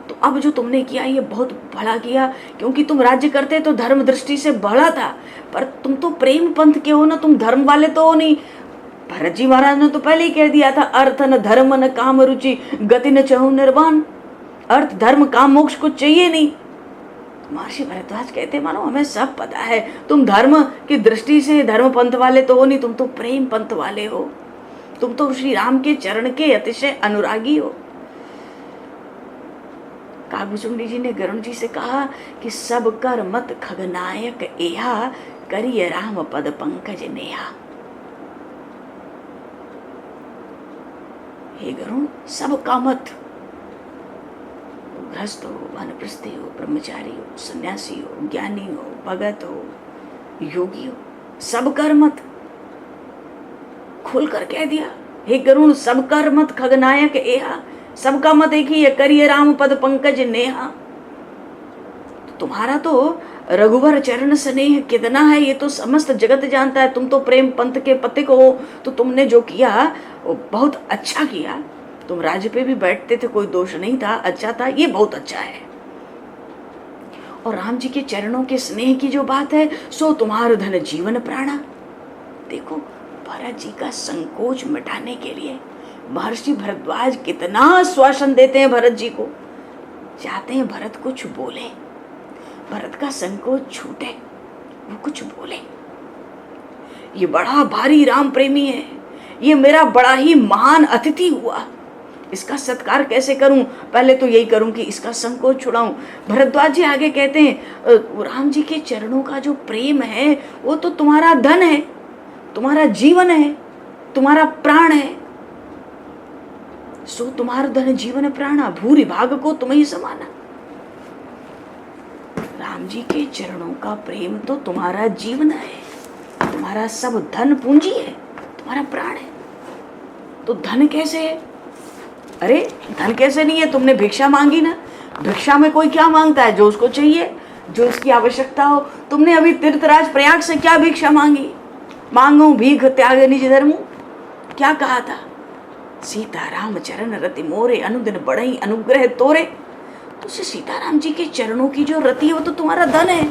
तो अब जो तुमने किया ये बहुत भला किया, क्योंकि तुम राज्य करते तो धर्म दृष्टि से भला था, पर तुम तो प्रेम पंथ के हो ना, तुम धर्म वाले तो हो नहीं। भरत जी महाराज ने तो पहले ही कह दिया था, अर्थ न धर्म न काम रुचि गति न चहु निर्वाण। अर्थ धर्म काम मोक्ष को चाहिए नहीं। महर्षि भरद्वाज कहते, मानो हमें सब पता है, तुम धर्म की दृष्टि से धर्म पंथ वाले तो हो नहीं, तुम तो प्रेम पंथ वाले हो, तुम तो श्री राम के चरण के अतिशय अनुरागी हो। कागभूषुंडी जी ने गरुण जी से कहा कि सब कर मत खगनायक एहा, करिय राम पद पंकज नेहा। हे गरुण, सब का मत, गृहस्थ हो, वानप्रस्थी हो, ब्रह्मचारी हो, सन्यासी हो, ज्ञानी हो, भगत हो, योगी हो, सब कर मत। खुलकर कह दिया, हे गरुण, सब कर मत खगनायक एहा, सबका मत एक ही है, करिए राम पद पंकज नेहा। तुम्हारा तो रघुवर चरण स्नेह कितना है ये तो समस्त जगत जानता है। तुम तो प्रेम पंथ के पथिक हो, तो तुमने जो किया वो बहुत अच्छा किया। तुम राज्य पे भी बैठते थे, कोई दोष नहीं था, अच्छा था, ये बहुत अच्छा है। और राम जी के चरणों के स्नेह की जो बात है, सो तुम्हारा धन जीवन प्राणा। देखो, भरत जी का संकोच मिटाने के लिए महर्षि भरद्वाज कितना आश्वासन देते हैं भरत जी को। चाहते हैं भरत कुछ बोले, भरत का संकोच छूटे, वो कुछ बोले। ये बड़ा भारी राम प्रेमी है, ये मेरा बड़ा ही महान अतिथि हुआ, इसका सत्कार कैसे करूं? पहले तो यही करूं कि इसका संकोच छुड़ाऊं। भरद्वाज जी आगे कहते हैं, राम जी के चरणों का जो प्रेम है वो तो तुम्हारा धन है, तुम्हारा जीवन है, तुम्हारा प्राण है। सो तुम्हारा धन जीवन प्राणा, भूरि भाग को तुम ही समाना। राम जी के चरणों का प्रेम तो तुम्हारा जीवन है, तुम्हारा सब धन पूंजी है, तुम्हारा प्राण है। तो धन कैसे है? अरे धन कैसे नहीं है? तुमने भिक्षा मांगी ना, भिक्षा में कोई क्या मांगता है? जो उसको चाहिए, जो उसकी आवश्यकता हो। तुमने अभी तीर्थराज प्रयाग से क्या भिक्षा मांगी? मांगो भीख त्याग निज धर्म, क्या कहा था? सीताराम चरण रति मोरे, अनुदिन बढ़ई अनुग्रह तोरे। तो सीताराम जी के चरणों की जो रति है वो तो तुम्हारा धन है,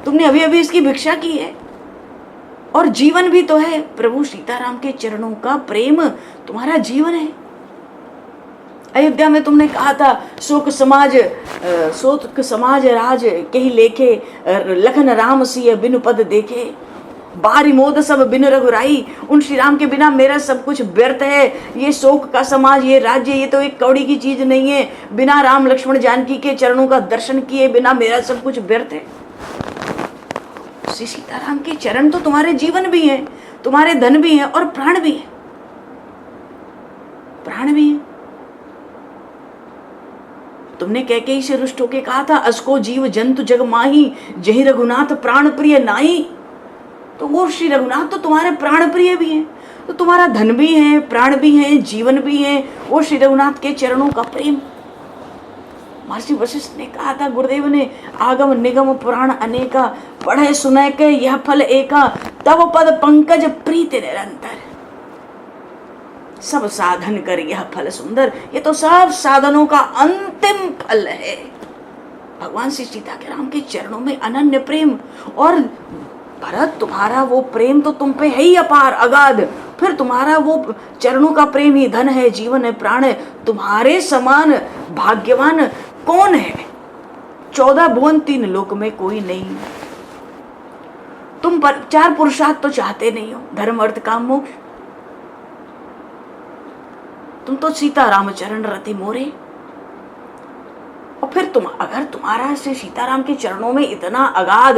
तुमने अभी अभी इसकी भिक्षा की है। और जीवन भी तो है, प्रभु सीताराम के चरणों का प्रेम तुम्हारा जीवन है। अयोध्या में तुमने कहा था, शोक समाज राज के ही लेखे, लखन राम सिय बिनु पद देखे, बारी मोद सब बिन रघुराई। उन श्री राम के बिना मेरा सब कुछ व्यर्थ है। ये शोक का समाज, ये राज्य, ये तो एक कौड़ी की चीज नहीं है। बिना राम लक्ष्मण जानकी के चरणों का दर्शन किए बिना मेरा सब कुछ व्यर्थ है। श्री सीताराम के चरण तो तुम्हारे जीवन भी हैं, तुम्हारे धन भी हैं और प्राण भी है, प्राण भी है। तुमने कैकेयी से रुष्ट होके कहा था, असको जीव जंतु जग माही, जहि रघुनाथ प्राण प्रिय नाई। तो वो श्री रघुनाथ तो तुम्हारे प्राण प्रिय भी हैं, तो तुम्हारा धन भी है, प्राण भी है, जीवन भी है, वो श्री रघुनाथ के चरणों का प्रेम। महर्षि वशिष्ठ ने कहा था, गुरुदेव ने आगम निगम पुराण अनेका, पढ़े सुने के यह फल एका, तब पद पंकज प्रीति निरंतर। सब साधन कर यह फल सुंदर, ये तो सब साधनों का अंतिम फल है। भगवान श्री सीता के राम के चरणों में अनन्य प्रेम, और भरत तुम्हारा वो प्रेम तो तुम पे है ही अपार अगाध, फिर तुम्हारा वो चरणों का प्रेम ही धन है, जीवन है, प्राण है। तुम्हारे समान भाग्यवान कौन है? 14 भुवन 3 लोक में कोई नहीं। तुम 4 पुरुषार्थ तो चाहते नहीं हो, धर्म अर्थ काम मोक्ष। तुम तो सीता रामचरण रति मोरे। और फिर अगर तुम्हारा श्री सीताराम के चरणों में इतना अगाध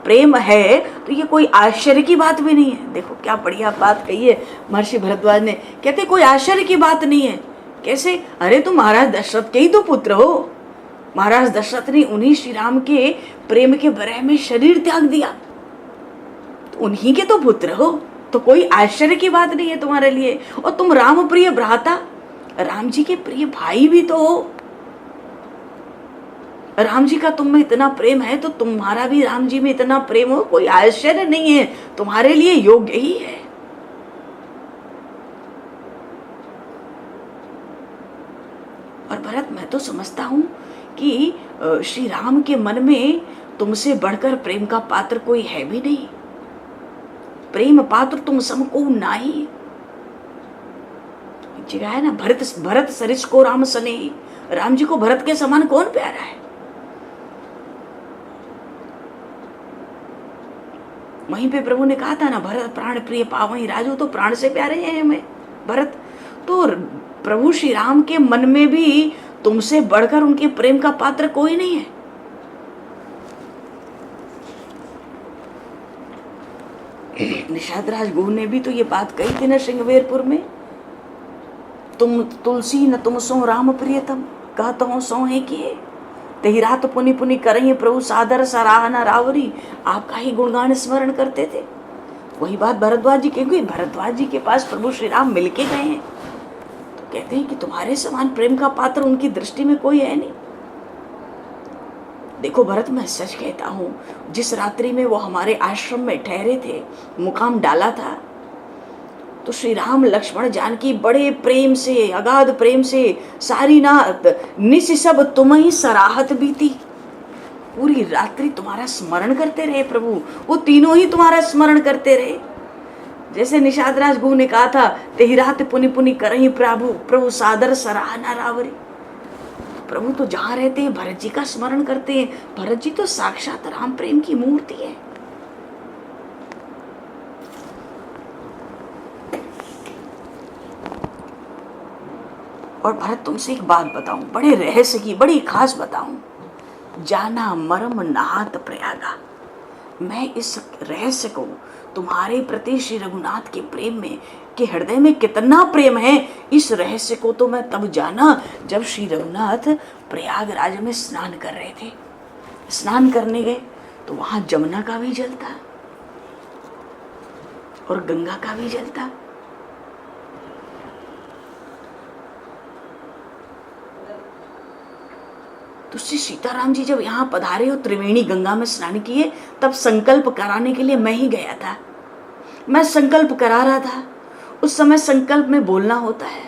प्रेम है तो ये कोई आश्चर्य की बात भी नहीं है। देखो क्या बढ़िया बात कही है महर्षि भरद्वाज ने, कहते कोई आश्चर्य की बात नहीं है। कैसे? अरे तुम महाराज दशरथ के ही तो पुत्र हो। महाराज दशरथ ने उन्हीं श्री राम के प्रेम के बरह में शरीर त्याग दिया, तो उन्हीं के तो पुत्र हो, तो कोई आश्चर्य की बात नहीं है तुम्हारे लिए। और तुम राम प्रिय भ्राता, राम जी के प्रिय भाई भी तो हो। राम जी का तुम में इतना प्रेम है तो तुम्हारा भी राम जी में इतना प्रेम हो, कोई आश्चर्य नहीं है, तुम्हारे लिए योग्य ही है। और भरत, मैं तो समझता हूं कि श्री राम के मन में तुमसे बढ़कर प्रेम का पात्र कोई है भी नहीं। प्रेम पात्र तुम समको नाही। जगह है ना, भरत सरिस को राम सने। राम जी को भरत के समान कौन प्यारा है? वहीं पे प्रभु ने कहा था ना, भरत प्राण प्रिय पावई राजू, तो प्राण से प्यारे हैं हमें भरत। तो प्रभु श्री राम के मन में भी तुमसे बढ़कर उनके प्रेम का पात्र कोई नहीं है। निषाद राज गुरु ने भी तो ये बात कही थी ना श्रृंगवेरपुर में, तुम तुलसी न तुम सो राम प्रियतम, कहता हूं सो है किए, तही रात पुनि पुनि करें प्रभु सादर सराहना रावरी। आपका ही गुणगान स्मरण करते थे। वही बात भरद्वाज जी के, भरद्वाज जी के पास प्रभु श्री राम मिलके गए हैं, तो कहते हैं कि तुम्हारे समान प्रेम का पात्र उनकी दृष्टि में कोई है नहीं। देखो भरत, मैं सच कहता हूँ, जिस रात्रि में वो हमारे आश्रम में ठहरे थे, मुकाम डाला था, तो श्री राम लक्ष्मण जानकी बड़े प्रेम से, अगाध प्रेम से सारी रात निस सब तुम ही सराहत बीती। पूरी रात्रि तुम्हारा स्मरण करते रहे प्रभु, वो तीनों ही तुम्हारा स्मरण करते रहे। जैसे निषाद राज गुरु ने कहा था, तेही रात पुनि पुनि करही प्रभु प्रभु सादर सराहना रावरी। प्रभु तो जहाँ रहते हैं भरत जी का स्मरण करते हैं। भरत जी तो साक्षात राम प्रेम की मूर्ति है। और भरत, तुमसे एक बात बताऊं, बड़े रहस्य की, बड़ी खास बताऊं। जाना मरम नाहत प्रयागा। मैं इस रहस्य को, तुम्हारे प्रति श्री रघुनाथ के प्रेम में, के हृदय में कितना प्रेम है, इस रहस्य को तो मैं तब जाना जब श्री रघुनाथ प्रयागराज में स्नान कर रहे थे। स्नान करने गए तो वहां जमुना का भी जल था और गंगा का भी जल था। तो श्री सीताराम जी जब यहाँ पधारे और त्रिवेणी गंगा में स्नान किए, तब संकल्प कराने के लिए मैं ही गया था। मैं संकल्प करा रहा था। उस समय संकल्प में बोलना होता है,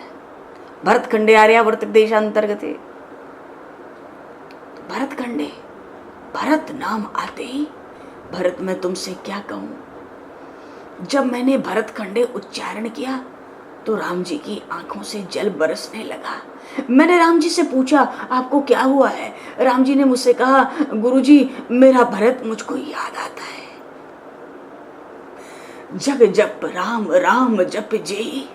भरत खंडे आर्यावर्त देशांतर्गत। भरत खंडे, भरत नाम आते ही, भरत मैं तुमसे क्या कहूं। जब मैंने भरत खंडे उच्चारण किया तो राम जी की आंखों से जल बरसने लगा। मैंने राम जी से पूछा, आपको क्या हुआ है? राम जी ने मुझसे कहा, गुरुजी, मेरा भरत मुझको याद आता है। जग जप राम राम जप जे।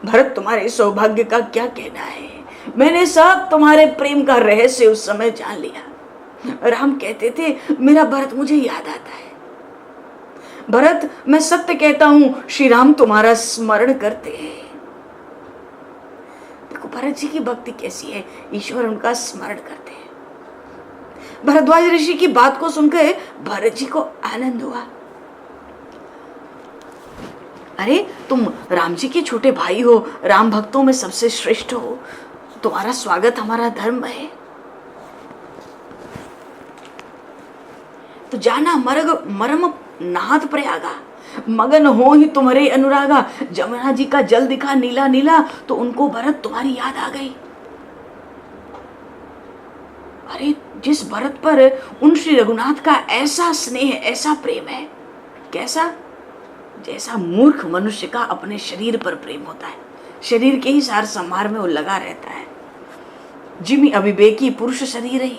भरत, तुम्हारे सौभाग्य का क्या कहना है। मैंने सब तुम्हारे प्रेम का रहस्य उस समय जान लिया। राम कहते थे, मेरा भरत मुझे याद आता है। भरत, मैं सत्य कहता हूं, श्री राम तुम्हारा स्मरण करते हैं। देखो भरत जी की भक्ति कैसी है, ईश्वर उनका स्मरण करते हैं। भरद्वाज ऋषि की बात को सुनकर भरत जी को आनंद हुआ। अरे, तुम राम जी के छोटे भाई हो, राम भक्तों में सबसे श्रेष्ठ हो, तुम्हारा स्वागत हमारा धर्म है। तो जाना मर्ग मरम नाथ प्रयागा, मगन हो ही तुम्हारे अनुरागा। जमुना जी का जल दिखा नीला नीला, तो उनको भरत तुम्हारी याद आ गई। अरे जिस भरत पर उन श्री रघुनाथ का ऐसा स्नेह, ऐसा प्रेम है, कैसा? जैसा मूर्ख मनुष्य का अपने शरीर पर प्रेम होता है, शरीर के ही सार संभार में वो लगा रहता है। जिमी अविवेकी पुरुष शरीर ही,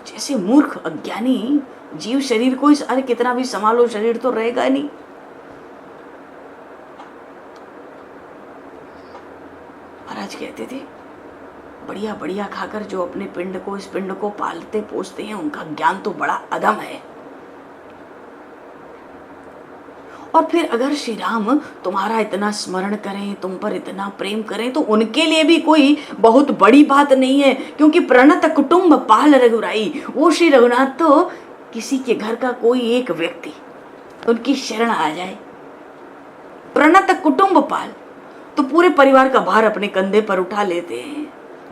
जैसे मूर्ख अज्ञानी जीव शरीर को इस, अरे कितना भी संभालो शरीर तो रहेगा नहीं। महाराज कहते थे बढ़िया बढ़िया खाकर जो अपने पिंड को, इस पिंड को पालते पोसते हैं, उनका ज्ञान तो बड़ा अदम है। और फिर अगर श्री राम तुम्हारा इतना स्मरण करें, तुम पर इतना प्रेम करें, तो उनके लिए भी कोई बहुत बड़ी बात नहीं है, क्योंकि प्रणत कुटुंब पाल रघुराई। वो श्री रघुनाथ तो किसी के घर का कोई एक व्यक्ति उनकी शरण आ जाए, प्रणत कुटुंब पाल, तो पूरे परिवार का भार अपने कंधे पर उठा लेते हैं।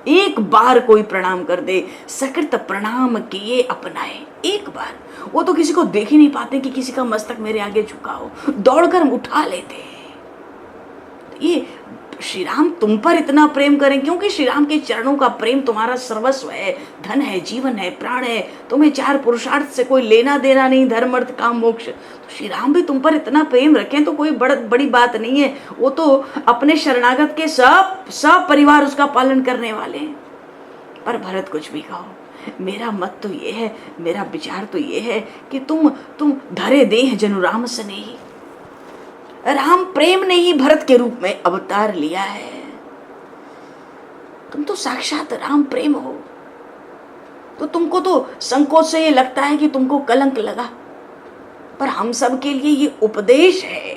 एक बार कोई प्रणाम कर दे, सकृत प्रणाम किए अपनाए, एक बार। वो तो किसी को देख ही नहीं पाते कि किसी का मस्तक मेरे आगे झुका हो, दौड़कर उठा लेते हैं। ये श्री राम तुम पर इतना प्रेम करें, क्योंकि श्री राम के चरणों का प्रेम तुम्हारा सर्वस्व है, धन है, जीवन है, प्राण है। तुम्हें चार पुरुषार्थ से कोई लेना देना नहीं, धर्म अर्थ काम मोक्ष। तो श्री राम भी तुम पर इतना प्रेम रखें तो कोई बड़ी बात नहीं है। वो तो अपने शरणागत के सब परिवार उसका पालन करने वाले हैं। पर भरत कुछ भी कहो, मेरा मत तो ये है, मेरा विचार तो ये है कि तुम धरे देह जनु राम स्नेही। राम प्रेम ने ही भरत के रूप में अवतार लिया है। तुम तो साक्षात राम प्रेम हो, तो तुमको तो संकोच से ये लगता है कि तुमको कलंक लगा, पर हम सब के लिए ये उपदेश है।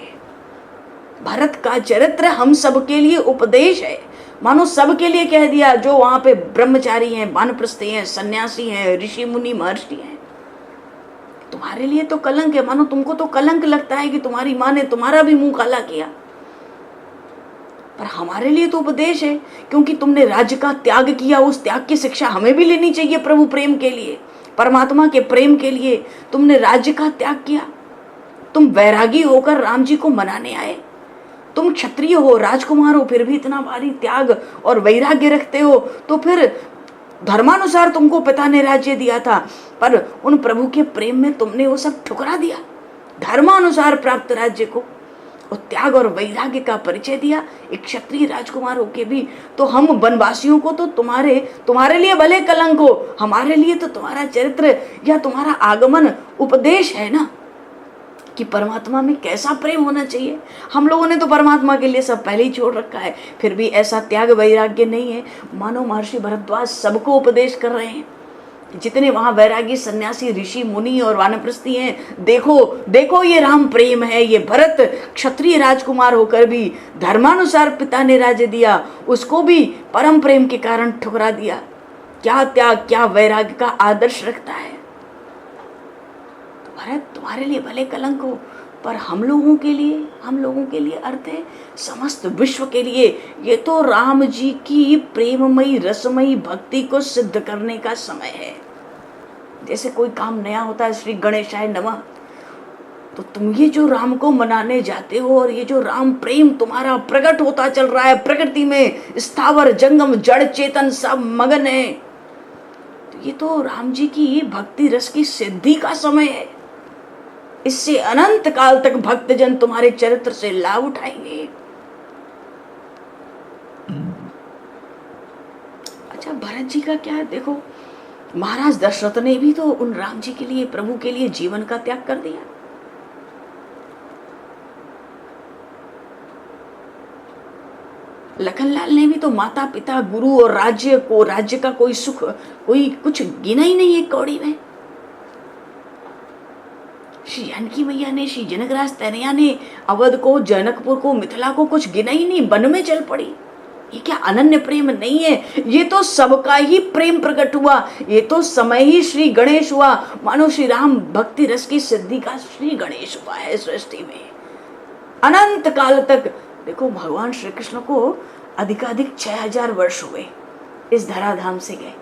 भरत का चरित्र हम सब के लिए उपदेश है। मानो सब के लिए कह दिया, जो वहां पे ब्रह्मचारी हैं, वानप्रस्थी हैं, सन्यासी हैं, ऋषि मुनि महर्षि हैं। तुम्हारे लिए तो कलंक है, मानो तुमको तो कलंक लगता है कि तुम्हारी माँ ने तुम्हारा भी मुंह काला किया, पर हमारे लिए तो उपदेश है, क्योंकि तुमने राज्य का त्याग किया। उस त्याग की शिक्षा हमें भी लेनी चाहिए। प्रभु प्रेम के लिए, परमात्मा के प्रेम के लिए तुमने राज्य का त्याग किया। तुम वैरागी होकर राम जी को मनाने आए। तुम क्षत्रिय हो, राजकुमार हो, फिर भी इतना भारी त्याग और वैराग्य रखते हो। तो फिर धर्मानुसार तुमको पिता ने राज्य दिया था, पर उन प्रभु के प्रेम में तुमने वो सब ठुकरा दिया। धर्मानुसार प्राप्त राज्य को और त्याग और वैराग्य का परिचय दिया। एक क्षत्रिय राजकुमार होके भी तो हम वनवासियों को तो तुम्हारे लिए भले कलंक हो, हमारे लिए तो तुम्हारा चरित्र या तुम्हारा आगमन उपदेश है ना, कि परमात्मा में कैसा प्रेम होना चाहिए। हम लोगों ने तो परमात्मा के लिए सब पहले ही छोड़ रखा है, फिर भी ऐसा त्याग वैराग्य नहीं है। मानो महर्षि भरद्वाज सबको उपदेश कर रहे हैं, जितने वहां वैरागी सन्यासी ऋषि मुनि और वानप्रस्थी हैं। देखो ये राम प्रेम है। ये भरत क्षत्रिय राजकुमार होकर भी धर्मानुसार पिता ने राज्य दिया, उसको भी परम प्रेम के कारण ठुकरा दिया। क्या त्याग, क्या वैराग्य का आदर्श रखता है। भरत तुम्हारे लिए भले कलंक हो, पर हम लोगों के लिए अर्थ है समस्त विश्व के लिए। ये तो राम जी की प्रेममयी रसमयी भक्ति को सिद्ध करने का समय है। जैसे कोई काम नया होता है, श्री गणेशाय नमः, तो तुम ये जो राम को मनाने जाते हो और ये जो राम प्रेम तुम्हारा प्रकट होता चल रहा है, प्रकृति में स्थावर जंगम जड़ चेतन सब मगन है, तो ये तो राम जी की भक्ति रस की सिद्धि का समय है। इससे अनंत काल तक भक्तजन तुम्हारे चरित्र से लाभ उठाएंगे। अच्छा, भरत जी का क्या है, देखो महाराज दशरथ ने भी तो उन राम जी के लिए, प्रभु के लिए जीवन का त्याग कर दिया। लखनलाल ने भी तो माता पिता गुरु और राज्य का कोई सुख, कोई कुछ गिना ही नहीं है कौड़ी में। श्री जानकी मैया ने, श्री जनकराज तनया ने अवध को, जनकपुर को, मिथिला को कुछ गिना ही नहीं, वन में चल पड़ी। ये क्या अनन्य प्रेम नहीं है? ये तो सबका ही प्रेम प्रकट हुआ। ये तो समय ही श्री गणेश हुआ। मानो श्री राम भक्ति रस की सिद्धि का श्री गणेश हुआ है सृष्टि में। अनंत काल तक देखो, भगवान श्री कृष्ण को अधिकाधिक 6000 वर्ष हुए इस धराधाम से गए।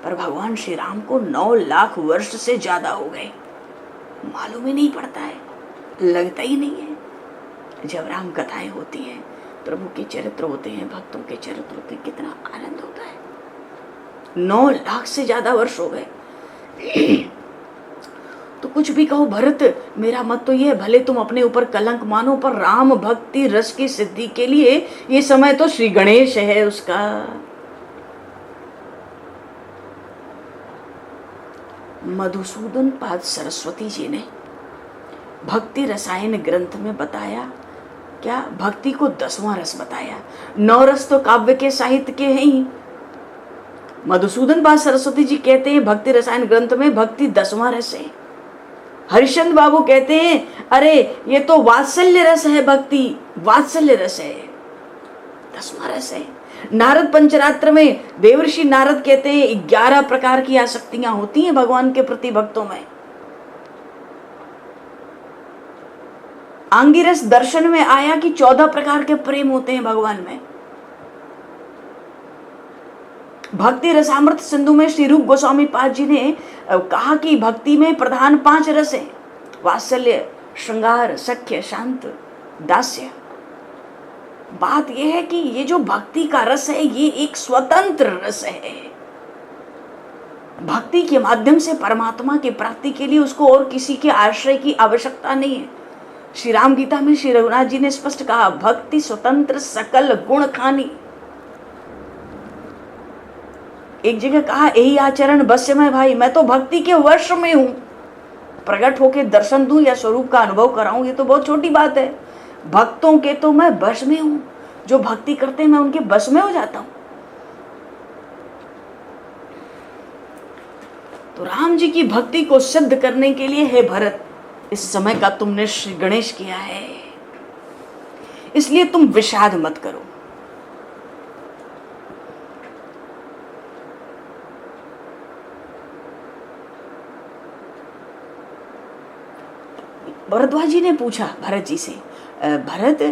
पर भगवान श्री राम को 9 लाख वर्ष से ज्यादा हो गए, मालूम ही नहीं पड़ता है, लगता ही नहीं है। जब राम कथाएं होती हैं, प्रभु के चरित्र होते हैं, भक्तों के चरित्र होते हैं, कितना आनंद होता है। 9 लाख से ज्यादा वर्ष हो गए। तो कुछ भी कहो भरत, मेरा मत तो ये, भले तुम अपने ऊपर कलंक मानो, पर राम भक्ति रस की सिद्धि के लिए ये समय तो श्री गणेश है उसका। मधुसूदन पाद सरस्वती जी ने भक्ति रसायन ग्रंथ में बताया, क्या भक्ति को 10वां रस बताया। 9 रस तो काव्य के साहित्य के हैं ही। मधुसूदन पाद सरस्वती जी कहते हैं भक्ति रसायन ग्रंथ में भक्ति 10वां रस है। हरिश्चंद्र बाबू कहते हैं अरे ये तो वात्सल्य रस है, भक्ति वात्सल्य रस है, 10वां रस है। नारद पंचरात्र में देवर्षि नारद कहते हैं 11 प्रकार की आसक्तियां होती हैं भगवान के प्रति भक्तों में। आंगिरस दर्शन में आया कि 14 प्रकार के प्रेम होते हैं भगवान में। भक्ति रसामृत सिंधु में श्री रूप गोस्वामी पाद जी ने कहा कि भक्ति में प्रधान 5 रस हैं, वात्सल्य, श्रृंगार, सख्य, शांत, दास्य। बात यह है कि ये जो भक्ति का रस है ये एक स्वतंत्र रस है। भक्ति के माध्यम से परमात्मा की प्राप्ति के लिए उसको और किसी के आश्रय की आवश्यकता नहीं है। श्री राम गीता में श्री रघुनाथ जी ने स्पष्ट कहा, भक्ति स्वतंत्र सकल गुण खानी। एक जगह कहा, यही आचरण बस्य में भाई, मैं तो भक्ति के वश में हूं। प्रकट होके दर्शन दूं या स्वरूप का अनुभव कराऊं ये तो बहुत छोटी बात है। भक्तों के तो मैं बश में हूं, जो भक्ति करते हैं मैं उनके बश में हो जाता हूं। तो राम जी की भक्ति को सिद्ध करने के लिए, हे भरत, इस समय का तुमने श्री गणेश किया है, इसलिए तुम विषाद मत करो। भरद्वाज जी ने पूछा भरत जी से, भरत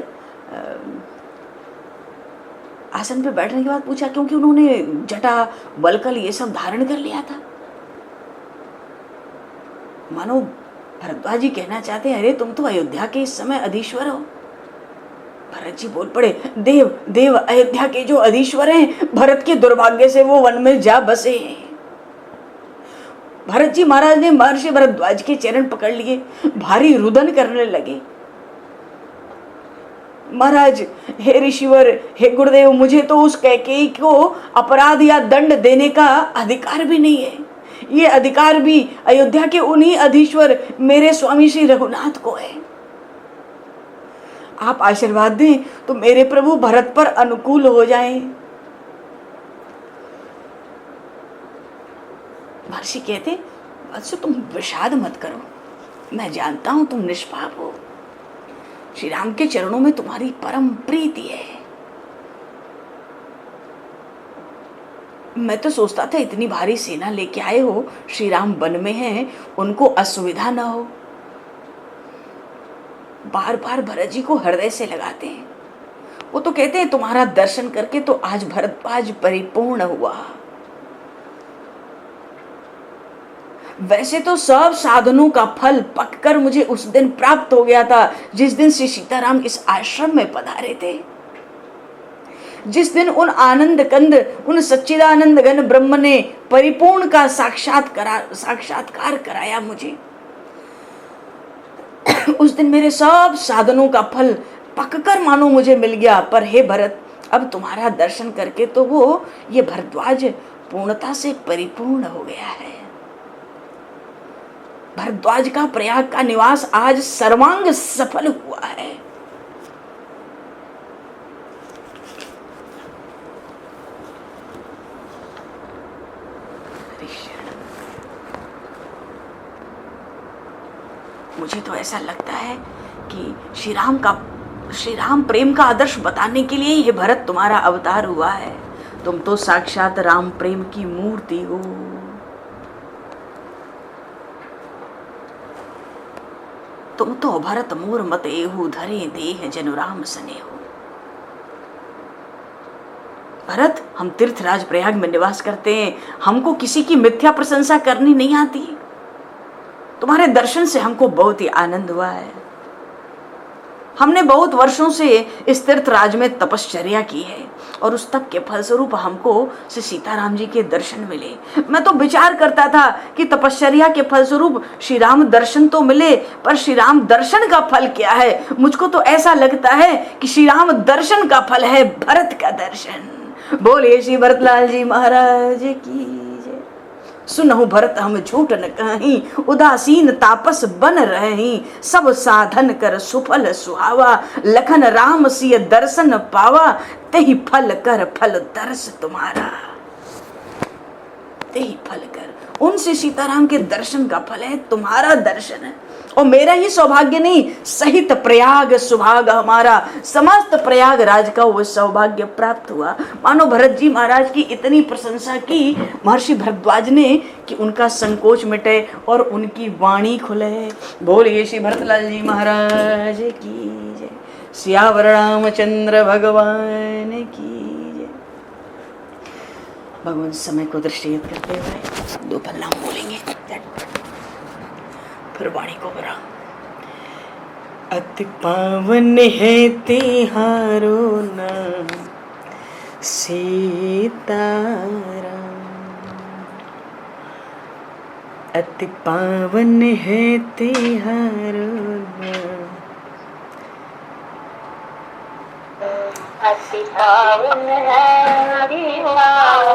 आसन पे बैठने के बाद पूछा, क्योंकि उन्होंने जटा वलकल ये सब धारण कर लिया था। मानो भरद्वाज जी कहना चाहते हैं, अरे तुम तो अयोध्या के इस समय अधीश्वर हो। भरत जी बोल पड़े, देव देव अयोध्या के जो अधीश्वर हैं, भरत के दुर्भाग्य से वो वन में जा बसे हैं। भरत जी महाराज ने महर्षि भरद्वाज के चरण पकड़ लिए, भारी रुदन करने लगे। महाराज, हे ऋषिवर, हे गुरुदेव, मुझे तो उस कैकेयी को अपराध या दंड देने का अधिकार भी नहीं है। ये अधिकार भी अयोध्या के उन्हीं अधीश्वर मेरे स्वामी श्री रघुनाथ को है। आप आशीर्वाद दें तो मेरे प्रभु भरत पर अनुकूल हो जाएं। महर्षि कहते, वत्स तुम विषाद मत करो, मैं जानता हूं तुम निष्पाप हो, श्री राम के चरणों में तुम्हारी परम प्रीति है। मैं तो सोचता था इतनी भारी सेना लेके आए हो, श्री राम वन में हैं, उनको असुविधा ना हो। बार बार भरत जी को हृदय से लगाते हैं। वो तो कहते हैं तुम्हारा दर्शन करके तो आज भरद्वाज परिपूर्ण हुआ। वैसे तो सब साधनों का फल पककर मुझे उस दिन प्राप्त हो गया था जिस दिन श्री सीताराम इस आश्रम में पधारे थे, जिस दिन उन आनंद कंद, उन सच्चिदानंद घन ब्रह्म ने परिपूर्ण का साक्षात्कार कराया मुझे। उस दिन मेरे सब साधनों का फल पककर मानो मुझे मिल गया। पर हे भरत, अब तुम्हारा दर्शन करके तो वो ये भरद्वाज पूर्णता से परिपूर्ण हो गया है। भरद्वाज का प्रयाग का निवास आज सर्वांग सफल हुआ है। मुझे तो ऐसा लगता है कि श्री राम प्रेम का आदर्श बताने के लिए ये भरत तुम्हारा अवतार हुआ है। तुम तो साक्षात राम प्रेम की मूर्ति हो। तुम तो भरत मोर मत एहु, धरे देह जनु राम सने हो। भरत, हम तीर्थराज प्रयाग में निवास करते हैं, हमको किसी की मिथ्या प्रशंसा करनी नहीं आती। तुम्हारे दर्शन से हमको बहुत ही आनंद हुआ है। हमने बहुत वर्षों से इस तीर्थराज में तपश्चर्या की है और उस तप के फलस्वरूप हमको श्री सीताराम जी के दर्शन मिले। मैं तो विचार करता था कि तपश्चर्या के फलस्वरूप श्री राम दर्शन तो मिले, पर श्री राम दर्शन का फल क्या है? मुझको तो ऐसा लगता है कि श्री राम दर्शन का फल है भरत का दर्शन। बोलिए श्री भरतलाल जी महाराज की जय। सुनहु भरत हम झूठ न कहीं, उदासीन तापस बन रही, सब साधन कर सुफल सुहावा, लखन राम सिय दर्शन पावा, तेहि फल कर फल दर्श तुम्हारा। तेहि फल कर, उनसे सीताराम के दर्शन का फल है तुम्हारा दर्शन है। और मेरा ही सौभाग्य नहीं, सहित प्रयाग सुभाग हमारा, समस्त प्रयागराज का वो सौभाग्य प्राप्त हुआ। मानो भरत जी महाराज की इतनी प्रशंसा की महर्षि भरद्वाज ने कि उनका संकोच मिटे और उनकी वाणी खुले। बोलिए श्री भरतलाल जी महाराज की जय। सियावर रामचंद्र भगवान की जय। भगवान समय को दृष्टिगत करते हुए 2 पन्ना बोलेंगे, फिर वाणी को भरा। अति पावन है तिहारो नाम सीताराम, अति पावन है तिहारो नाम, अति पावन है हरि नाम।